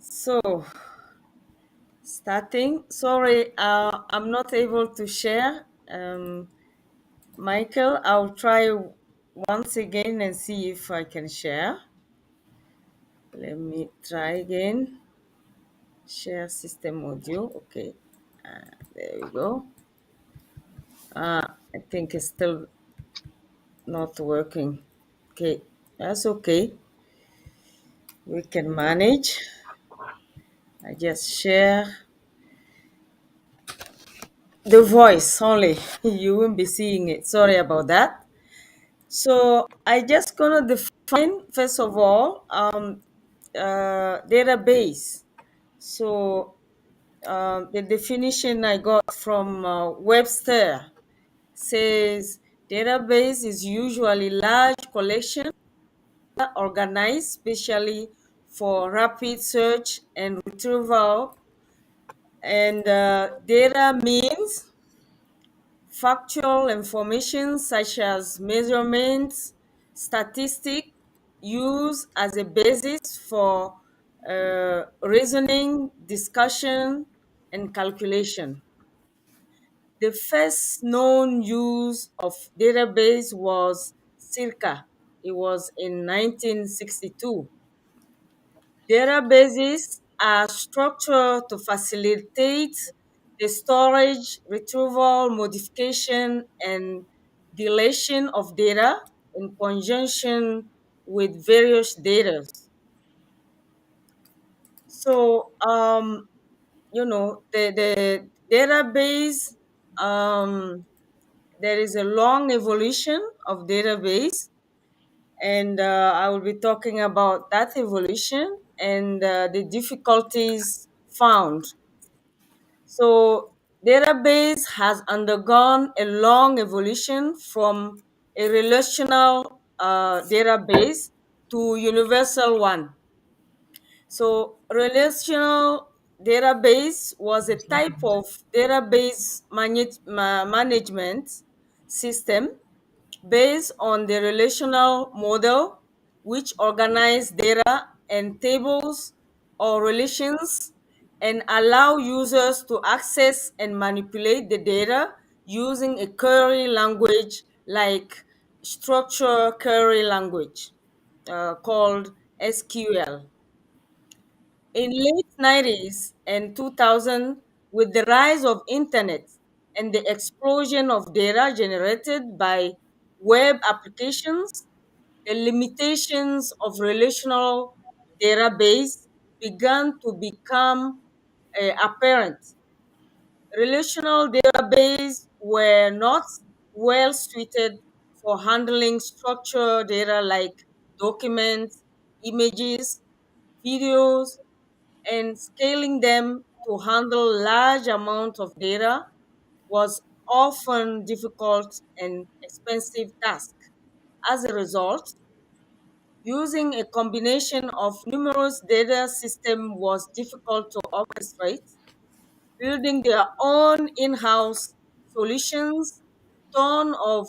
So, starting, sorry, I'm not able to share. Michael, I'll try once again and see if I can share. Let me try again. Share system audio. Okay, there we go. I think it's still not working. Okay, that's okay. We can manage. I just share the voice only. You won't be seeing it. Sorry about that. So I just gonna define first of all database. So the definition I got from Webster says database is usually large collection organized specially for rapid search and retrieval. And data means factual information such as measurements, statistics used as a basis for reasoning, discussion, and calculation. The first known use of database was circa. It was in 1962. Databases are structured to facilitate the storage, retrieval, modification, and deletion of data in conjunction with various data. So, the database, there is a long evolution of database, and I will be talking about that evolution and the difficulties found. So, database has undergone a long evolution from a relational database to universal one. So, relational database was a type of database management system based on the relational model, which organize data and tables or relations and allow users to access and manipulate the data using a query language like structure query language called SQL. In late 90s and 2000, with the rise of internet and the explosion of data generated by web applications, the limitations of relational database began to become apparent. Relational databases were not well suited for handling structured data like documents, images, videos, and scaling them to handle large amounts of data was often difficult and expensive task. As a result, using a combination of numerous data systems was difficult to orchestrate. Building their own in-house solutions, ton of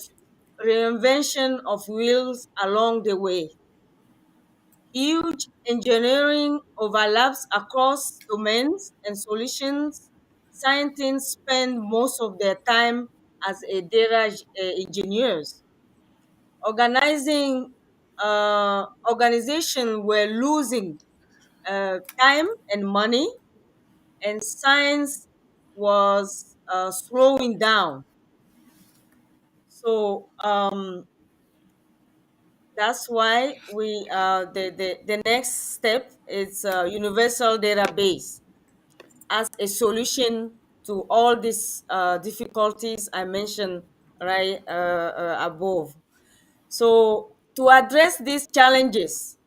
reinvention of wheels along the way. Huge engineering overlaps across domains and solutions. Scientists spend most of their time as a data engineers. Organizing organizations were losing time and money, and science was slowing down. So that's why the next step is universal database as a solution to all these difficulties I mentioned right above. So to address these challenges,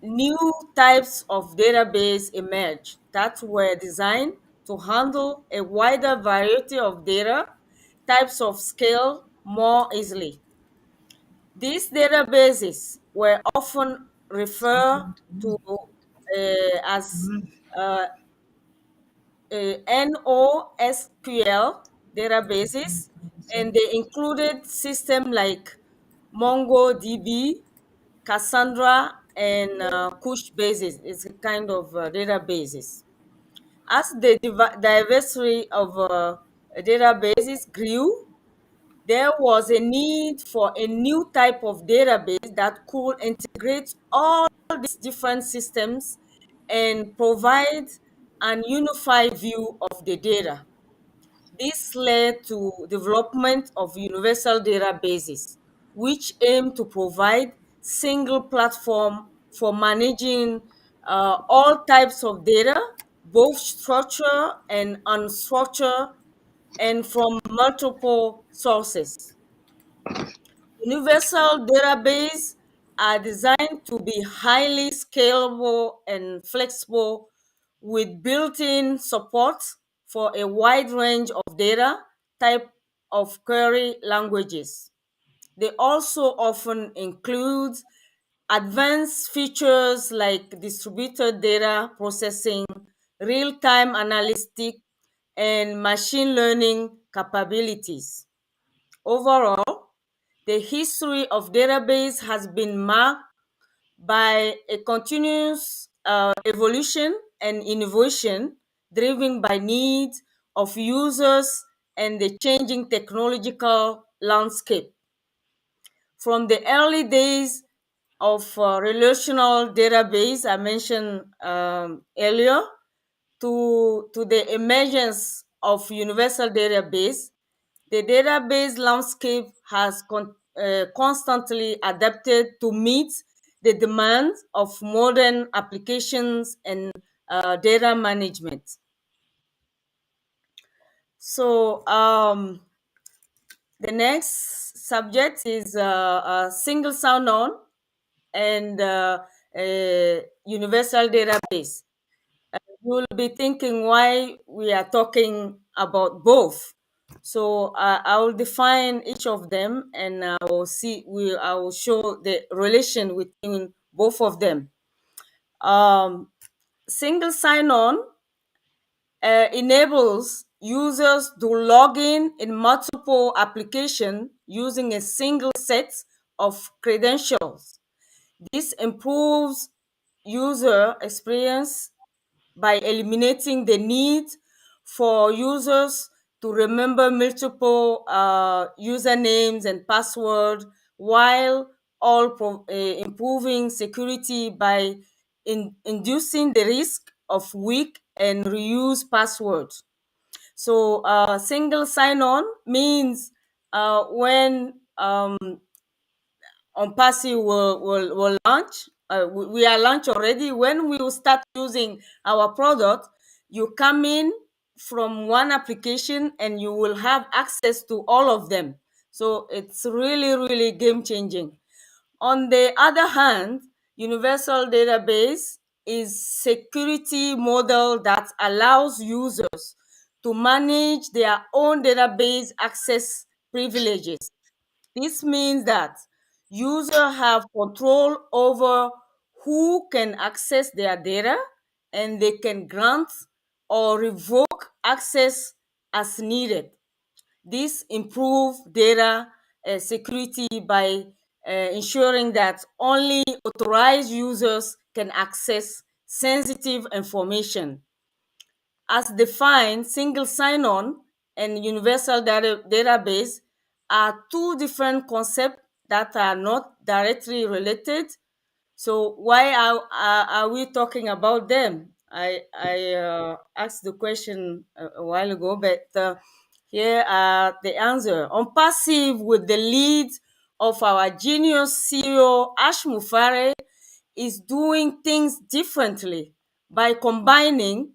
new types of database emerged that were designed to handle a wider variety of data types of scale more easily. These databases were often referred to as uh, NoSQL databases, and they included systems like MongoDB, Cassandra, and Couchbases. It's a kind of databases. As the diversity of databases grew, there was a need for a new type of database that could integrate all these different systems and provide an unified view of the data. This led to development of universal databases, which aim to provide single platform for managing all types of data, both structured and unstructured, and from multiple sources. Universal databases are designed to be highly scalable and flexible with built-in support for a wide range of data type of query languages. They also often include advanced features like distributed data processing, real-time analytics, and machine learning capabilities. Overall, the history of database has been marked by a continuous evolution and innovation driven by needs of users and the changing technological landscape. From the early days of relational database I mentioned earlier to the emergence of universal database, the database landscape has constantly adapted to meet the demands of modern applications and data management. So the next subject is a single sign-on and a universal database. You will be thinking why we are talking about both. So I will define each of them, and I will show the relation between both of them. Single sign-on enables users to log in multiple applications using a single set of credentials. This improves user experience by eliminating the need for users to remember multiple usernames and passwords, while improving security by inducing the risk of weak and reused passwords. So single sign-on means when ONPASSIVE will launch. We are launched already. When we will start using our product, you come in from one application and you will have access to all of them. So it's really, really game changing. On the other hand, universal database is security model that allows users to manage their own database access privileges. This means that users have control over who can access their data, and they can grant or revoke access as needed. This improves data security by ensuring that only authorized users can access sensitive information. As defined, single sign-on and universal database are two different concepts that are not directly related. So why are we talking about them? I asked the question a while ago, but here are the answer. ONPASSIVE, with the lead of our genius CEO Ash Mufare, is doing things differently by combining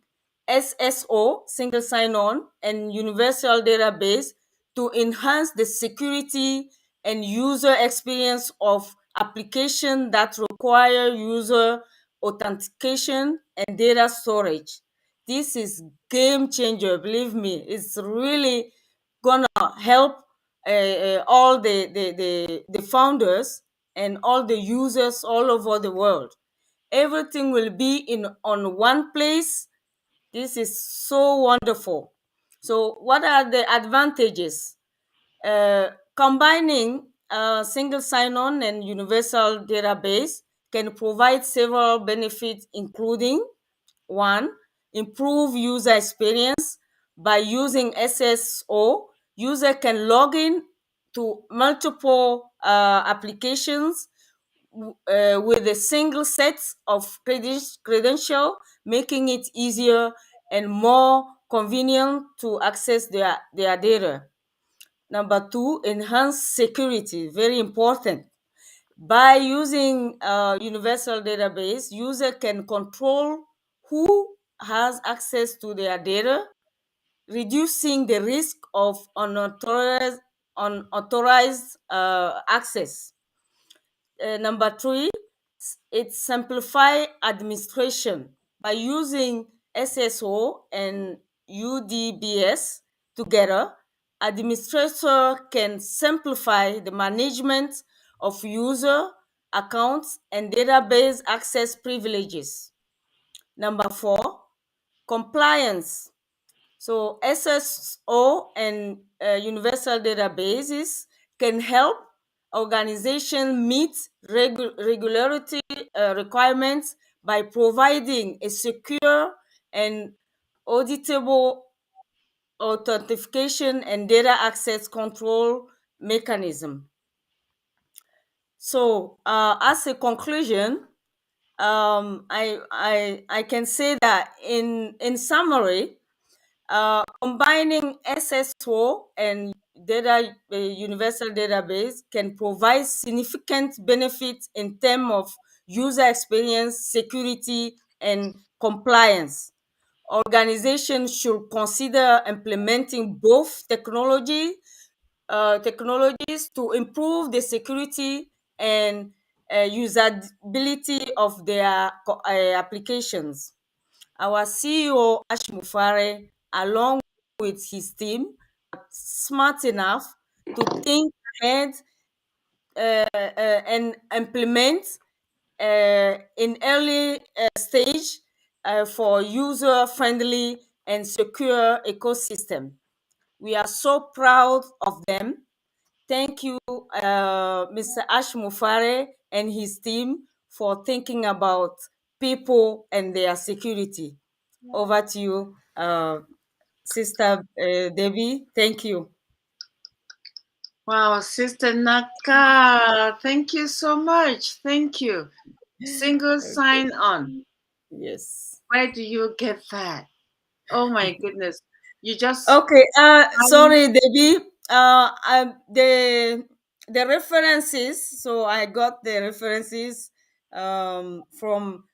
SSO, single sign-on, and universal database to enhance the security and user experience of applications that require user authentication and data storage. This is game changer, believe me. It's really gonna help all the founders and all the users all over the world. Everything will be in on one place. This is so wonderful. So what are the advantages? Combining single sign-on and universal database can provide several benefits, including: one, improve user experience. By using SSO, user can log in to multiple applications with a single set of credential, making it easier and more convenient to access their data. Number two, enhance security, very important. By using universal database, user can control who has access to their data, reducing the risk of unauthorized access. Number three, it simplify administration. By using SSO and UDBS together, administrator can simplify the management of user accounts and database access privileges. Number four, compliance. So SSO and universal databases can help organizations meet regularity requirements by providing a secure and auditable authentication and data access control mechanism. So, as a conclusion, I can say that in summary, combining SSO and universal database can provide significant benefits in terms of user experience, security, and compliance. Organizations should consider implementing both technologies to improve the security and usability of their applications. Our CEO, Ash Mufare, along with his team, are smart enough to think ahead and implement in early stage for user-friendly and secure ecosystem. We are so proud of them. Thank you, Mr. Ash Mufare and his team, for thinking about people and their security. Over to you, Sister Debbie. Thank you. Wow, Sister Naka, thank you so much. Thank you. Single sign on. Yes. Where do you get that? Oh my goodness. You just Okay. Sorry, Debbie. The the references. So I got the references from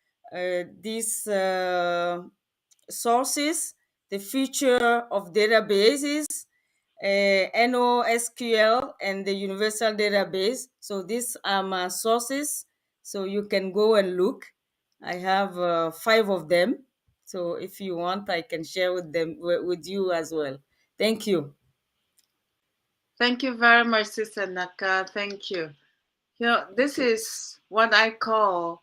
these sources, the future of databases, NoSQL, and the universal database. So these are my sources. So you can go and look. I have 5 of them. So if you want, I can share with them with you as well. Thank you. Thank you very much, Sister Naka. Thank you. This is what I call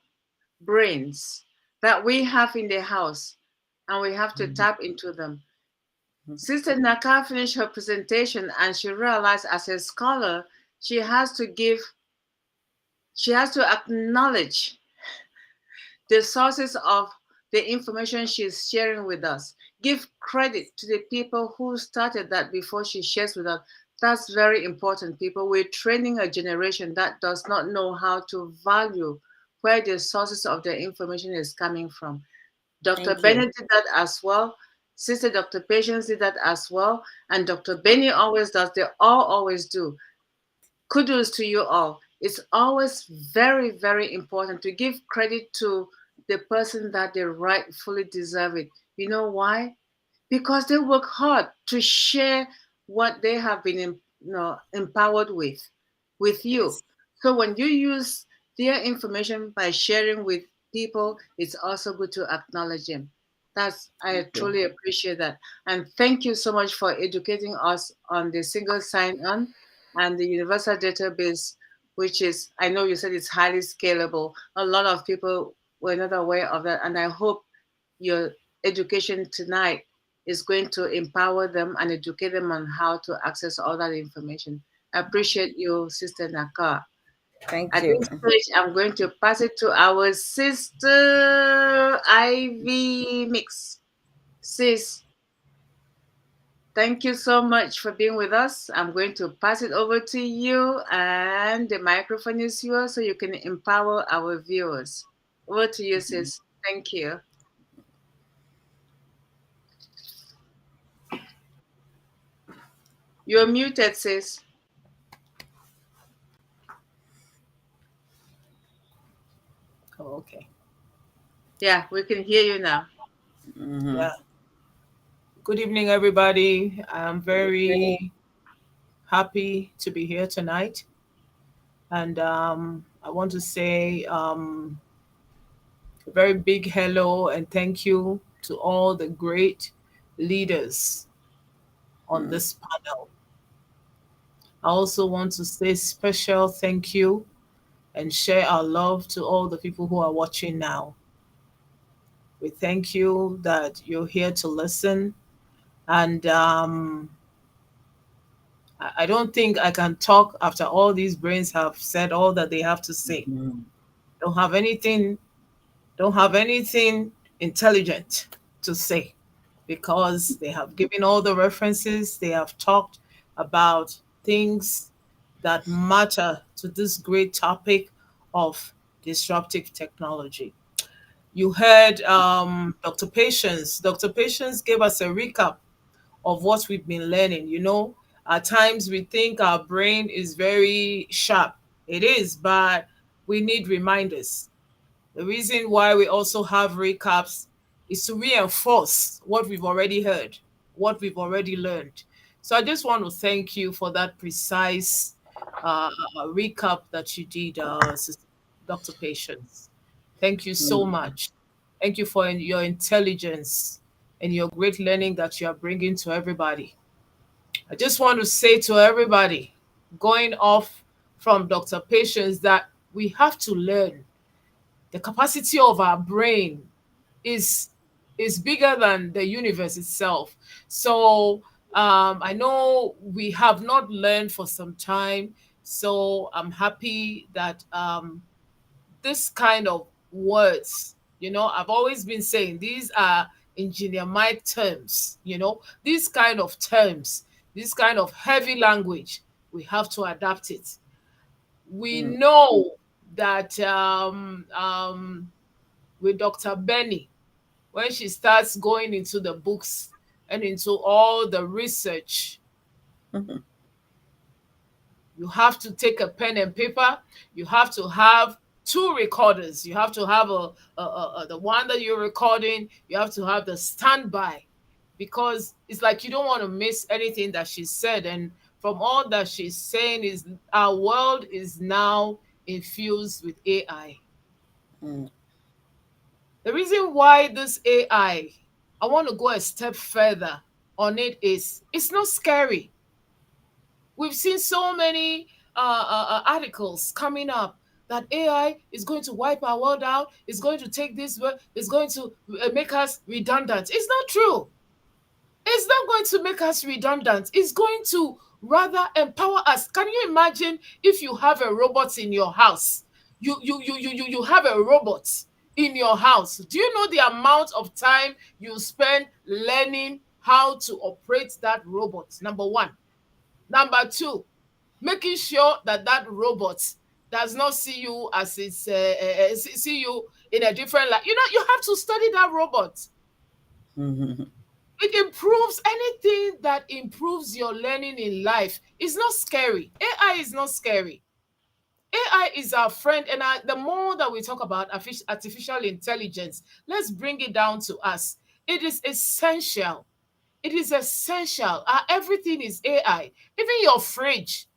brains that we have in the house, and we have to tap into them. Sister Naka finished her presentation, and she realized as a scholar, she has to acknowledge the sources of the information she's sharing with us. Give credit to the people who started that before she shares with us. That's very important, people. We're training a generation that does not know how to value where the sources of the information is coming from. Dr. Thank you. Bennett did that as well. Sister Dr. Patience did that as well. And Dr. Benny always does. They all always do. Kudos to you all. It's always very, very important to give credit to the person that they rightfully deserve it. You know why? Because they work hard to share what they have been empowered with you. So when you use their information by sharing with people, it's also good to acknowledge them. I truly appreciate that. And thank you so much for educating us on the single sign-on and the universal database, which is, I know you said it's highly scalable. A lot of people were not aware of that. And I hope your education tonight is going to empower them and educate them on how to access all that information. I appreciate you, Sister Naka. Thank At you. this stage, I'm going to pass it to our Sister Ivy Mix. Sis, thank you so much for being with us. I'm going to pass it over to you, and the microphone is yours so you can empower our viewers. Over to you, sis. Thank you. You're muted, sis. Oh, okay. Yeah, we can hear you now. Yeah. Good evening, everybody. I'm very happy to be here tonight. And I want to say a very big hello and thank you to all the great leaders on this panel. I also want to say special thank you and share our love to all the people who are watching now. We thank you that you're here to listen. And I don't think I can talk after all these brains have said all that they have to say. Don't have anything, don't have anything intelligent to say because they have given all the references, they have talked about things that matter to this great topic of disruptive technology. You heard Dr. Patience. Dr. Patience gave us a recap of what we've been learning. You know, at times we think our brain is very sharp. It is, but we need reminders. The reason why we also have recaps is to reinforce what we've already heard, what we've already learned. So I just want to thank you for that precise recap that you did, Dr. Patience. Thank you so much. Thank you for your intelligence and your great learning that you are bringing to everybody. I just want to say to everybody, going off from Dr. Patience, that we have to learn. The capacity of our brain is bigger than the universe itself. So I know we have not learned for some time. So I'm happy that this kind of words, you know, I've always been saying these are engineer Mike terms, you know, these kind of terms, this kind of heavy language, we have to adapt it. We know that with Dr. Benny, when she starts going into the books and into all the research, You have to take a pen and paper. You have to have two recorders. You have to have the one that you're recording. You have to have the standby, because it's like you don't want to miss anything that she said. And from all that she's saying is our world is now infused with AI. The reason why this AI, I want to go a step further on it, is it's not scary. We've seen so many articles coming up that AI is going to wipe our world out, is going to take this world, is going to make us redundant. It's not true. It's not going to make us redundant. It's going to rather empower us. Can you imagine if you have a robot in your house? You have a robot in your house. Do you know the amount of time you spend learning how to operate that robot? Number one. Number two, making sure that that robot does not see you as it's see you in a different light. You know, you have to study that robot. It improves anything that improves your learning in life. It's not scary. AI is not scary. AI is our friend, and the more that we talk about artificial intelligence, let's bring it down to us. It is essential. It is essential. Everything is AI. Even your fridge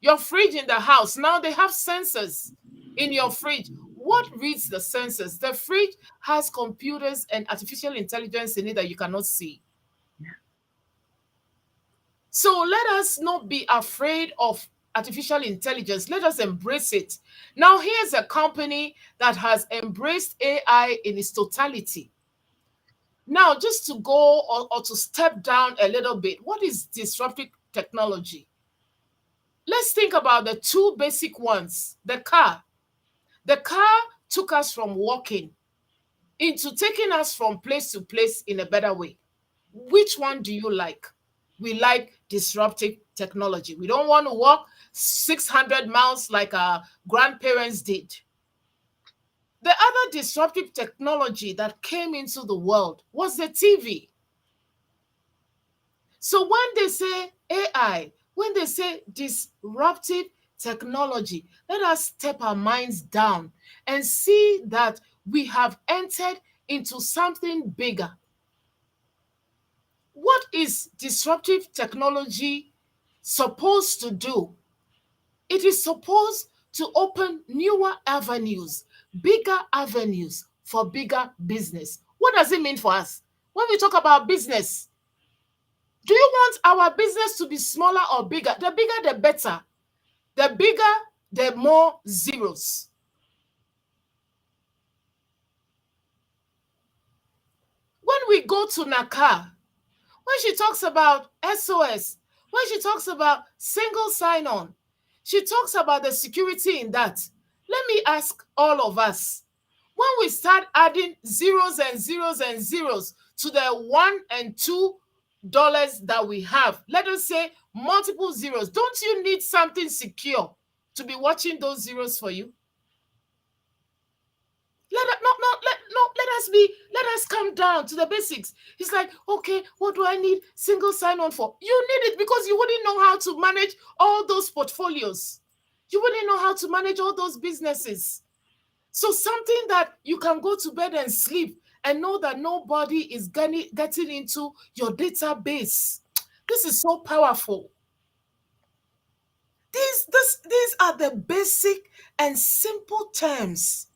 in the house, now they have sensors in your fridge. What reads the sensors? The fridge has computers and artificial intelligence in it that you cannot see. So let us not be afraid of artificial intelligence. Let us embrace it. Now, here's a company that has embraced AI in its totality. Now, just to go or to step down a little bit, what is disruptive technology? Let's think about the two basic ones. The car. The car took us from walking into taking us from place to place in a better way. Which one do you like? We like disruptive technology. We don't want to walk 600 miles like our grandparents did. The other disruptive technology that came into the world was the TV. So when they say AI, when they say disruptive technology, let us step our minds down and see that we have entered into something bigger. What is disruptive technology supposed to do? It is supposed to open newer avenues, bigger avenues for bigger business. What does it mean for us? When we talk about business, do you want our business to be smaller or bigger? The bigger, the better. The bigger, the more zeros. When we go to Naka, when she talks about SOS, when she talks about single sign-on, she talks about the security in that. Let me ask all of us, when we start adding zeros and zeros and zeros to the $1 and $2 that we have, let us say multiple zeros, don't you need something secure to be watching those zeros for you? Let us come down to the basics. It's like, okay, what do I need single sign-on for? You need it because you wouldn't know how to manage all those portfolios. You wouldn't know how to manage all those businesses. So something that you can go to bed and sleep and know that nobody is getting into your database. This is so powerful. These are the basic and simple terms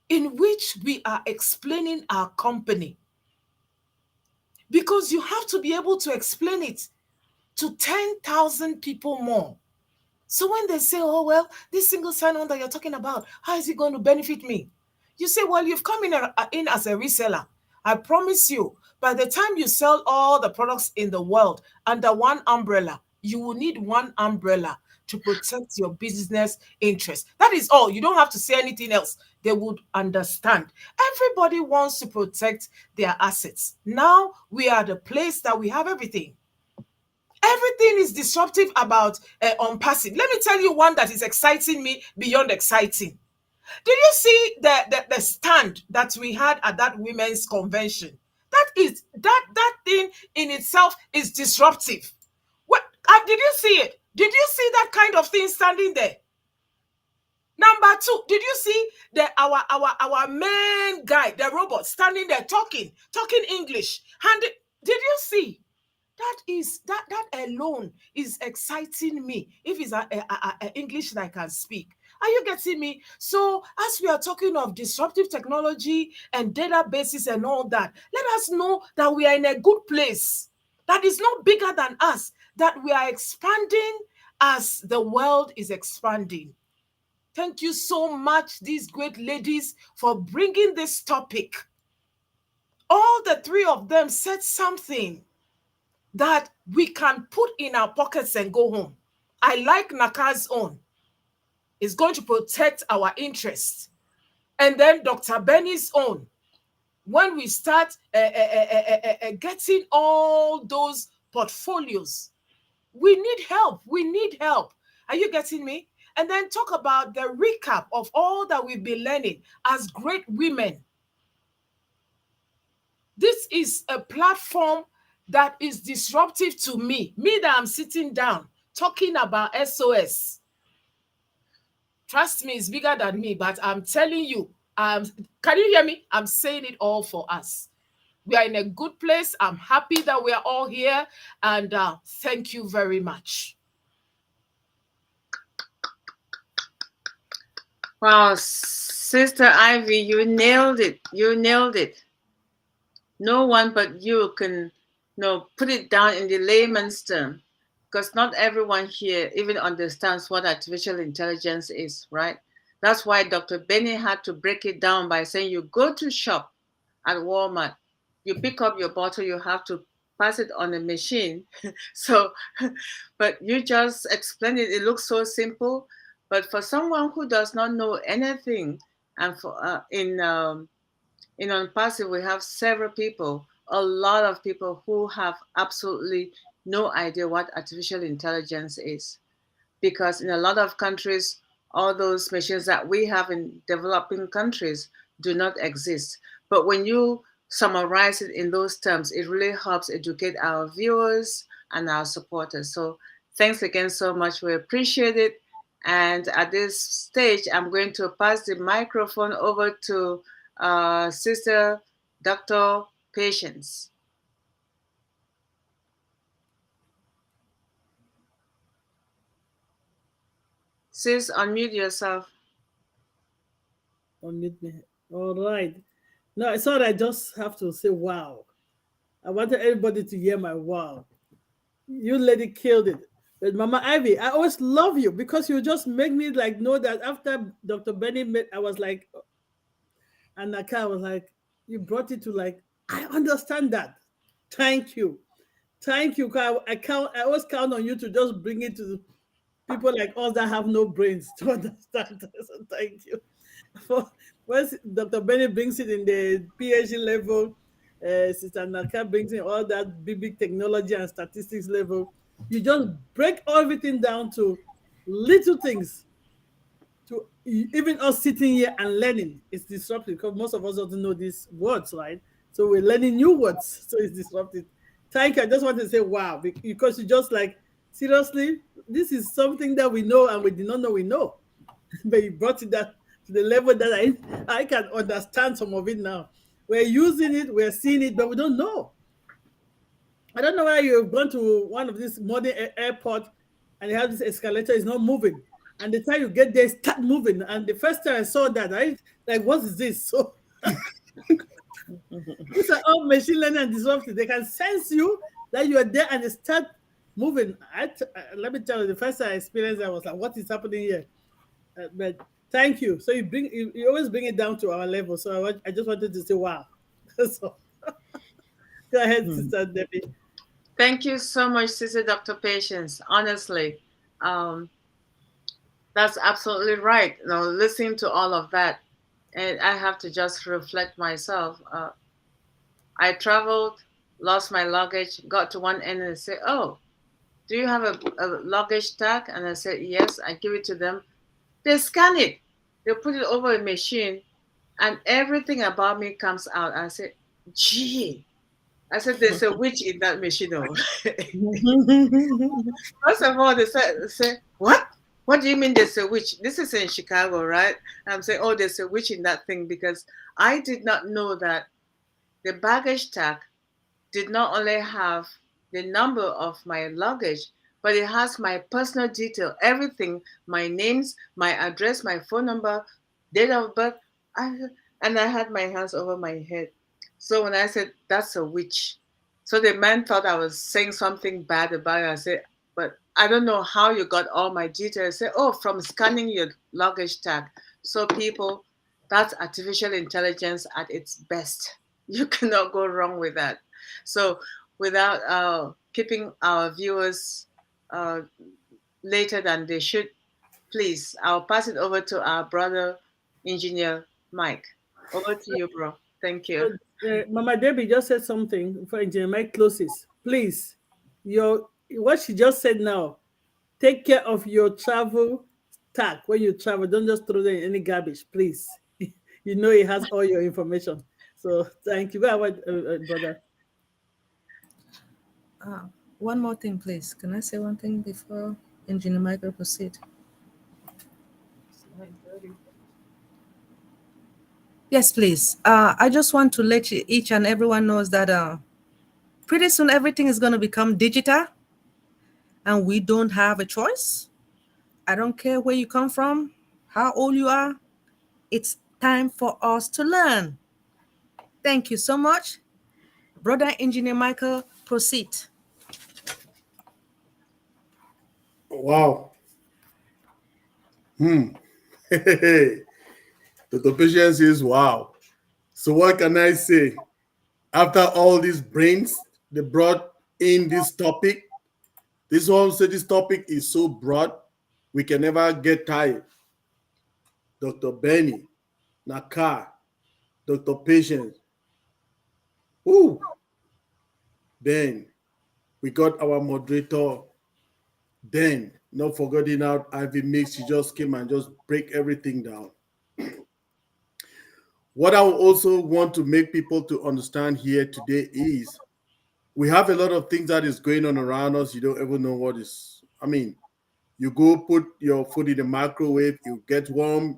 in which we are explaining our company. Because you have to be able to explain it to 10,000 people more. So when they say, oh, well, this single sign-on that you're talking about, how is it going to benefit me? You say, well, you've come in as a reseller. I promise you, by the time you sell all the products in the world under one umbrella, you will need one umbrella to protect your business interests. That is all. You don't have to say anything else. They would understand. Everybody wants to protect their assets. Now we are the place that we have everything. Everything is disruptive about ONPASSIVE. Let me tell you one that is exciting me beyond exciting. Did you see the stand that we had at that women's convention? That thing in itself is disruptive. What did you see it? Did you see that kind of thing standing there? Number two, did you see our main guy, the robot, standing there talking English? Did you see? That alone is exciting me. If it's a English that I can speak. Are you getting me? So as we are talking of disruptive technology and databases and all that, let us know that we are in a good place. That is not bigger than us. That we are expanding as the world is expanding. Thank you so much, these great ladies, for bringing this topic. All the three of them said something that we can put in our pockets and go home. I like Naka's own. It's going to protect our interests. And then Dr. Benny's own. When we start getting all those portfolios, we need help. We need help. Are you getting me? And then talk about the recap of all that we've been learning as great women. This is a platform that is disruptive to me. Me that I'm sitting down talking about SOS. Trust me, it's bigger than me, but I'm telling you, can you hear me? I'm saying it all for us. We are in a good place. I'm happy that we are all here. And thank you very much. Wow, Sister Ivy, you nailed it. You nailed it. No one but you can put it down in the layman's term, because not everyone here even understands what artificial intelligence is, right? That's why Dr. Benny had to break it down by saying you go to shop at Walmart, you pick up your bottle, you have to pass it on a machine. So, but you just explained it. It looks so simple, but for someone who does not know anything, and for in ONPASSIVE, we have several people, a lot of people who have absolutely no idea what artificial intelligence is. Because in a lot of countries, all those machines that we have in developing countries do not exist. But when you summarize it in those terms, it really helps educate our viewers and our supporters. So thanks again so much. We appreciate it. And at this stage, I'm going to pass the microphone over to Sister Dr. Patience. Sis, unmute yourself. Unmute me. All right. No, I thought I just have to say wow. I wanted everybody to hear my wow. You lady killed it. But Mama Ivy, I always love you because you just make me like know that after Dr. Benny met, I was like, and Naka was like, you brought it to like, I understand that. Thank you. Thank you. I always count on you to just bring it to people like us that have no brains to understand. So thank you. Once Dr. Benny brings it in the PhD level, Sister Naka brings in all that big technology and statistics level, you just break everything down to little things. To even us sitting here and learning, it's disruptive because most of us don't know these words, right? So we're learning new words, so it's disruptive. Thank you. I just want to say wow, because you just like, seriously, this is something that we know and we did not know we know. But you brought it that to the level that I can understand some of it now. We're using it, we're seeing it, but we don't know. I don't know why you've gone to one of these modern airport and you have this escalator, is not moving. And the time you get there, start moving. And the first time I saw that, I like, what is this? So these are all machine learning and disruptive. They can sense you that you are there and they start moving. Let me tell you, the first time I experienced that, I was like, what is happening here? But thank you. So you always bring it down to our level. So I just wanted to say, wow. So, go ahead, Sister Debbie. Thank you so much, Sister Dr. Patience. Honestly, that's absolutely right. Listening to all of that, and I have to just reflect myself. I traveled, lost my luggage, got to one end and said, oh, do you have a luggage tag? And I said, yes. I give it to them. They scan it. They put it over a machine and everything about me comes out. I said, gee, I said, there's a witch in that machine. Oh. First of all, they say, what? What do you mean there's a witch? This is in Chicago, right? I'm saying, oh, there's a witch in that thing because I did not know that the baggage tag did not only have the number of my luggage, but it has my personal detail, everything, my names, my address, my phone number, date of birth. And I had my hands over my head. So when I said, that's a witch. So the man thought I was saying something bad about it. I said, but I don't know how you got all my details. I said, oh, from scanning your luggage tag. So people, that's artificial intelligence at its best. You cannot go wrong with that. So without keeping our viewers later than they should, please, I'll pass it over to our brother, engineer Mike. Over to you, bro. Thank you. Mama Debbie just said something before Engineer Mike closes. Please, what she just said now, take care of your travel tag when you travel. Don't just throw them in any garbage, please. You know it has all your information. So thank you. Go ahead, brother. One more thing, please. Can I say one thing before Engineer Michael proceed? Yes, please. I just want to let each and everyone knows that pretty soon everything is going to become digital, and we don't have a choice. I don't care where you come from, how old you are. It's time for us to learn. Thank you so much. Brother Engineer Michael, proceed. Wow. The patient says, wow. So what can I say? After all these brains, they brought in this topic. This one said this topic is so broad, we can never get tired. Dr. Benny, Nakar, Dr. Patience. Ooh. Then we got our moderator. Then, not forgetting out Ivy Mix, she just came and just break everything down. What I also want to make people to understand here today is we have a lot of things that is going on around us. You don't ever know what is. I mean, you go put your food in the microwave, you get warm,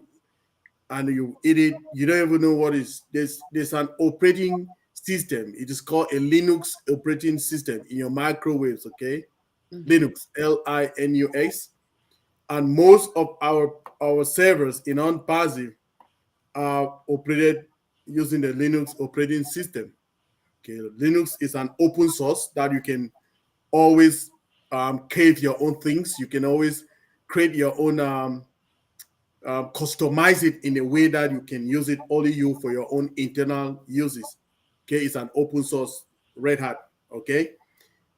and you eat it. You don't even know what is. There's an operating system. It is called a Linux operating system in your microwaves. Okay, Linux, Linux, and most of our servers in ONPASSIVE are operated using the Linux operating system. Okay, Linux is an open source that you can always create your own things. You can always create your own, customize it in a way that you can use it only you for your own internal uses. Okay, it's an open source Red Hat. Okay,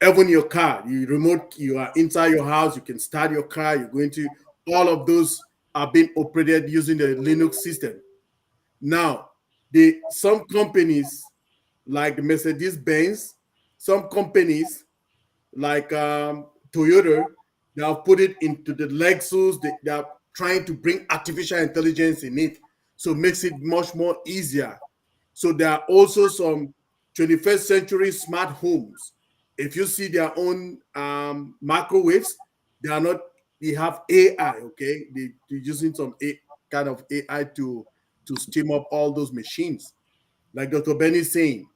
even your car, you are inside your house, you can start your car. You're going to all of those are being operated using the Linux system. Now, some companies like the Mercedes-Benz, some companies like Toyota, they have put it into the Lexus. They are trying to bring artificial intelligence in it, so it makes it much more easier. So there are also some 21st century smart homes. If you see their own microwaves, they are not. They have AI. Okay, they're using some kind of AI to steam up all those machines. Like Dr. Benny is saying,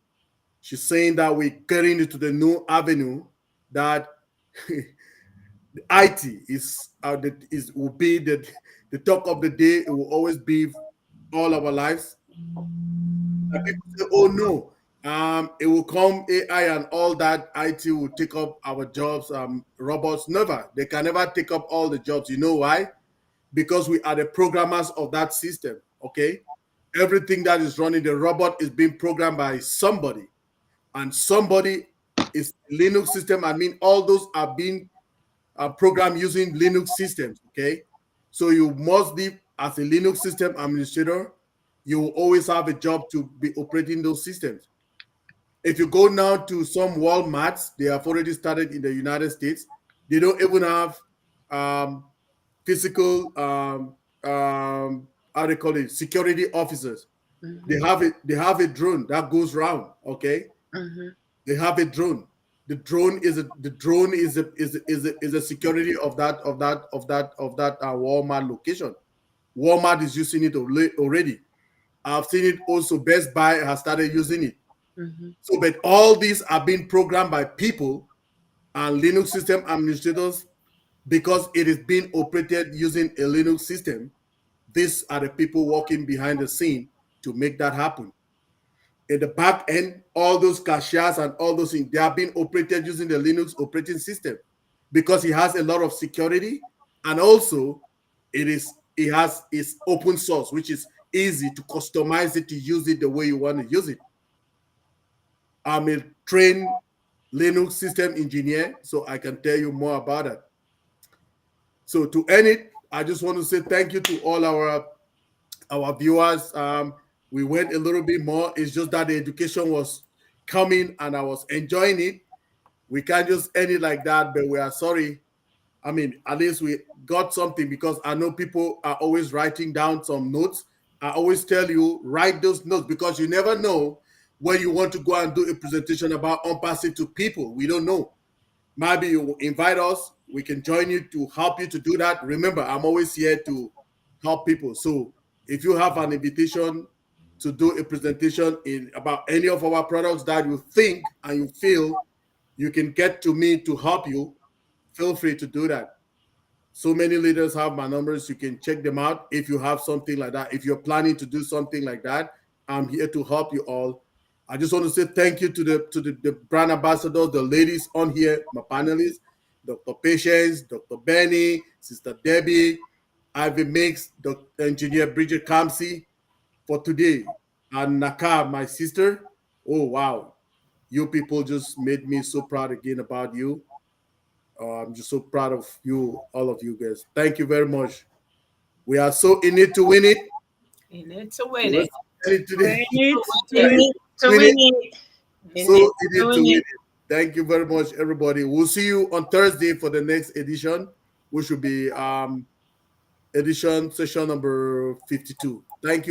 she's saying that we're getting into the new avenue that IT will be the talk of the day. It will always be all our lives. And people say, "Oh no, it will come AI and all that. IT will take up our jobs. Robots never. They can never take up all the jobs. You know why? Because we are the programmers of that system. Okay, everything that is running the robot is being programmed by somebody, and somebody is Linux system. I mean, all those are being programmed using Linux systems. Okay, so you must be as a Linux system administrator. You will always have a job to be operating those systems. If you go now to some Walmarts, they have already started in the United States. They don't even have physical how they call it, security officers. They have a drone that goes around. Okay, They have a drone. The drone is a security of that Walmart location. Walmart is using it already. I've seen it also. Best Buy has started using it. Mm-hmm. So, but all these are being programmed by people and Linux system administrators because it is being operated using a Linux system. These are the people working behind the scene to make that happen. In the back end, all those cashiers and all those things, they are being operated using the Linux operating system because it has a lot of security, and also it has its open source, which is easy to customize it to use it the way you want to use it. I'm a trained Linux system engineer, so I can tell you more about it. So to end it, I just want to say thank you to all our viewers. We went a little bit more. It's just that the education was coming and I was enjoying it. We can't just end it like that, but we are sorry. I mean, at least we got something because I know people are always writing down some notes. I always tell you, write those notes because you never know when you want to go and do a presentation about ONPASSIVE to people. We don't know. Maybe you invite us. We can join you to help you to do that. Remember, I'm always here to help people. So if you have an invitation to do a presentation in about any of our products that you think and you feel you can get to me to help you, feel free to do that. So many leaders have my numbers. You can check them out if you have something like that. If you're planning to do something like that, I'm here to help you all. I just want to say thank you to the brand ambassadors, the ladies on here, my panelists, Dr. Patience, Dr. Benny, Sister Debbie, Ivy Mix, Dr. Engineer Bridget Kamsi for today. And Naka, my sister. Oh, wow. You people just made me so proud again about you. I'm just so proud of you, all of you guys. Thank you very much. We are so in it to win it. In it to win Let's it. get it today. Win We it. need to Win win it. it. So We in need it to to win win it. it. Thank you very much, everybody. We'll see you on Thursday for the next edition, which will be edition session number 52. Thank you.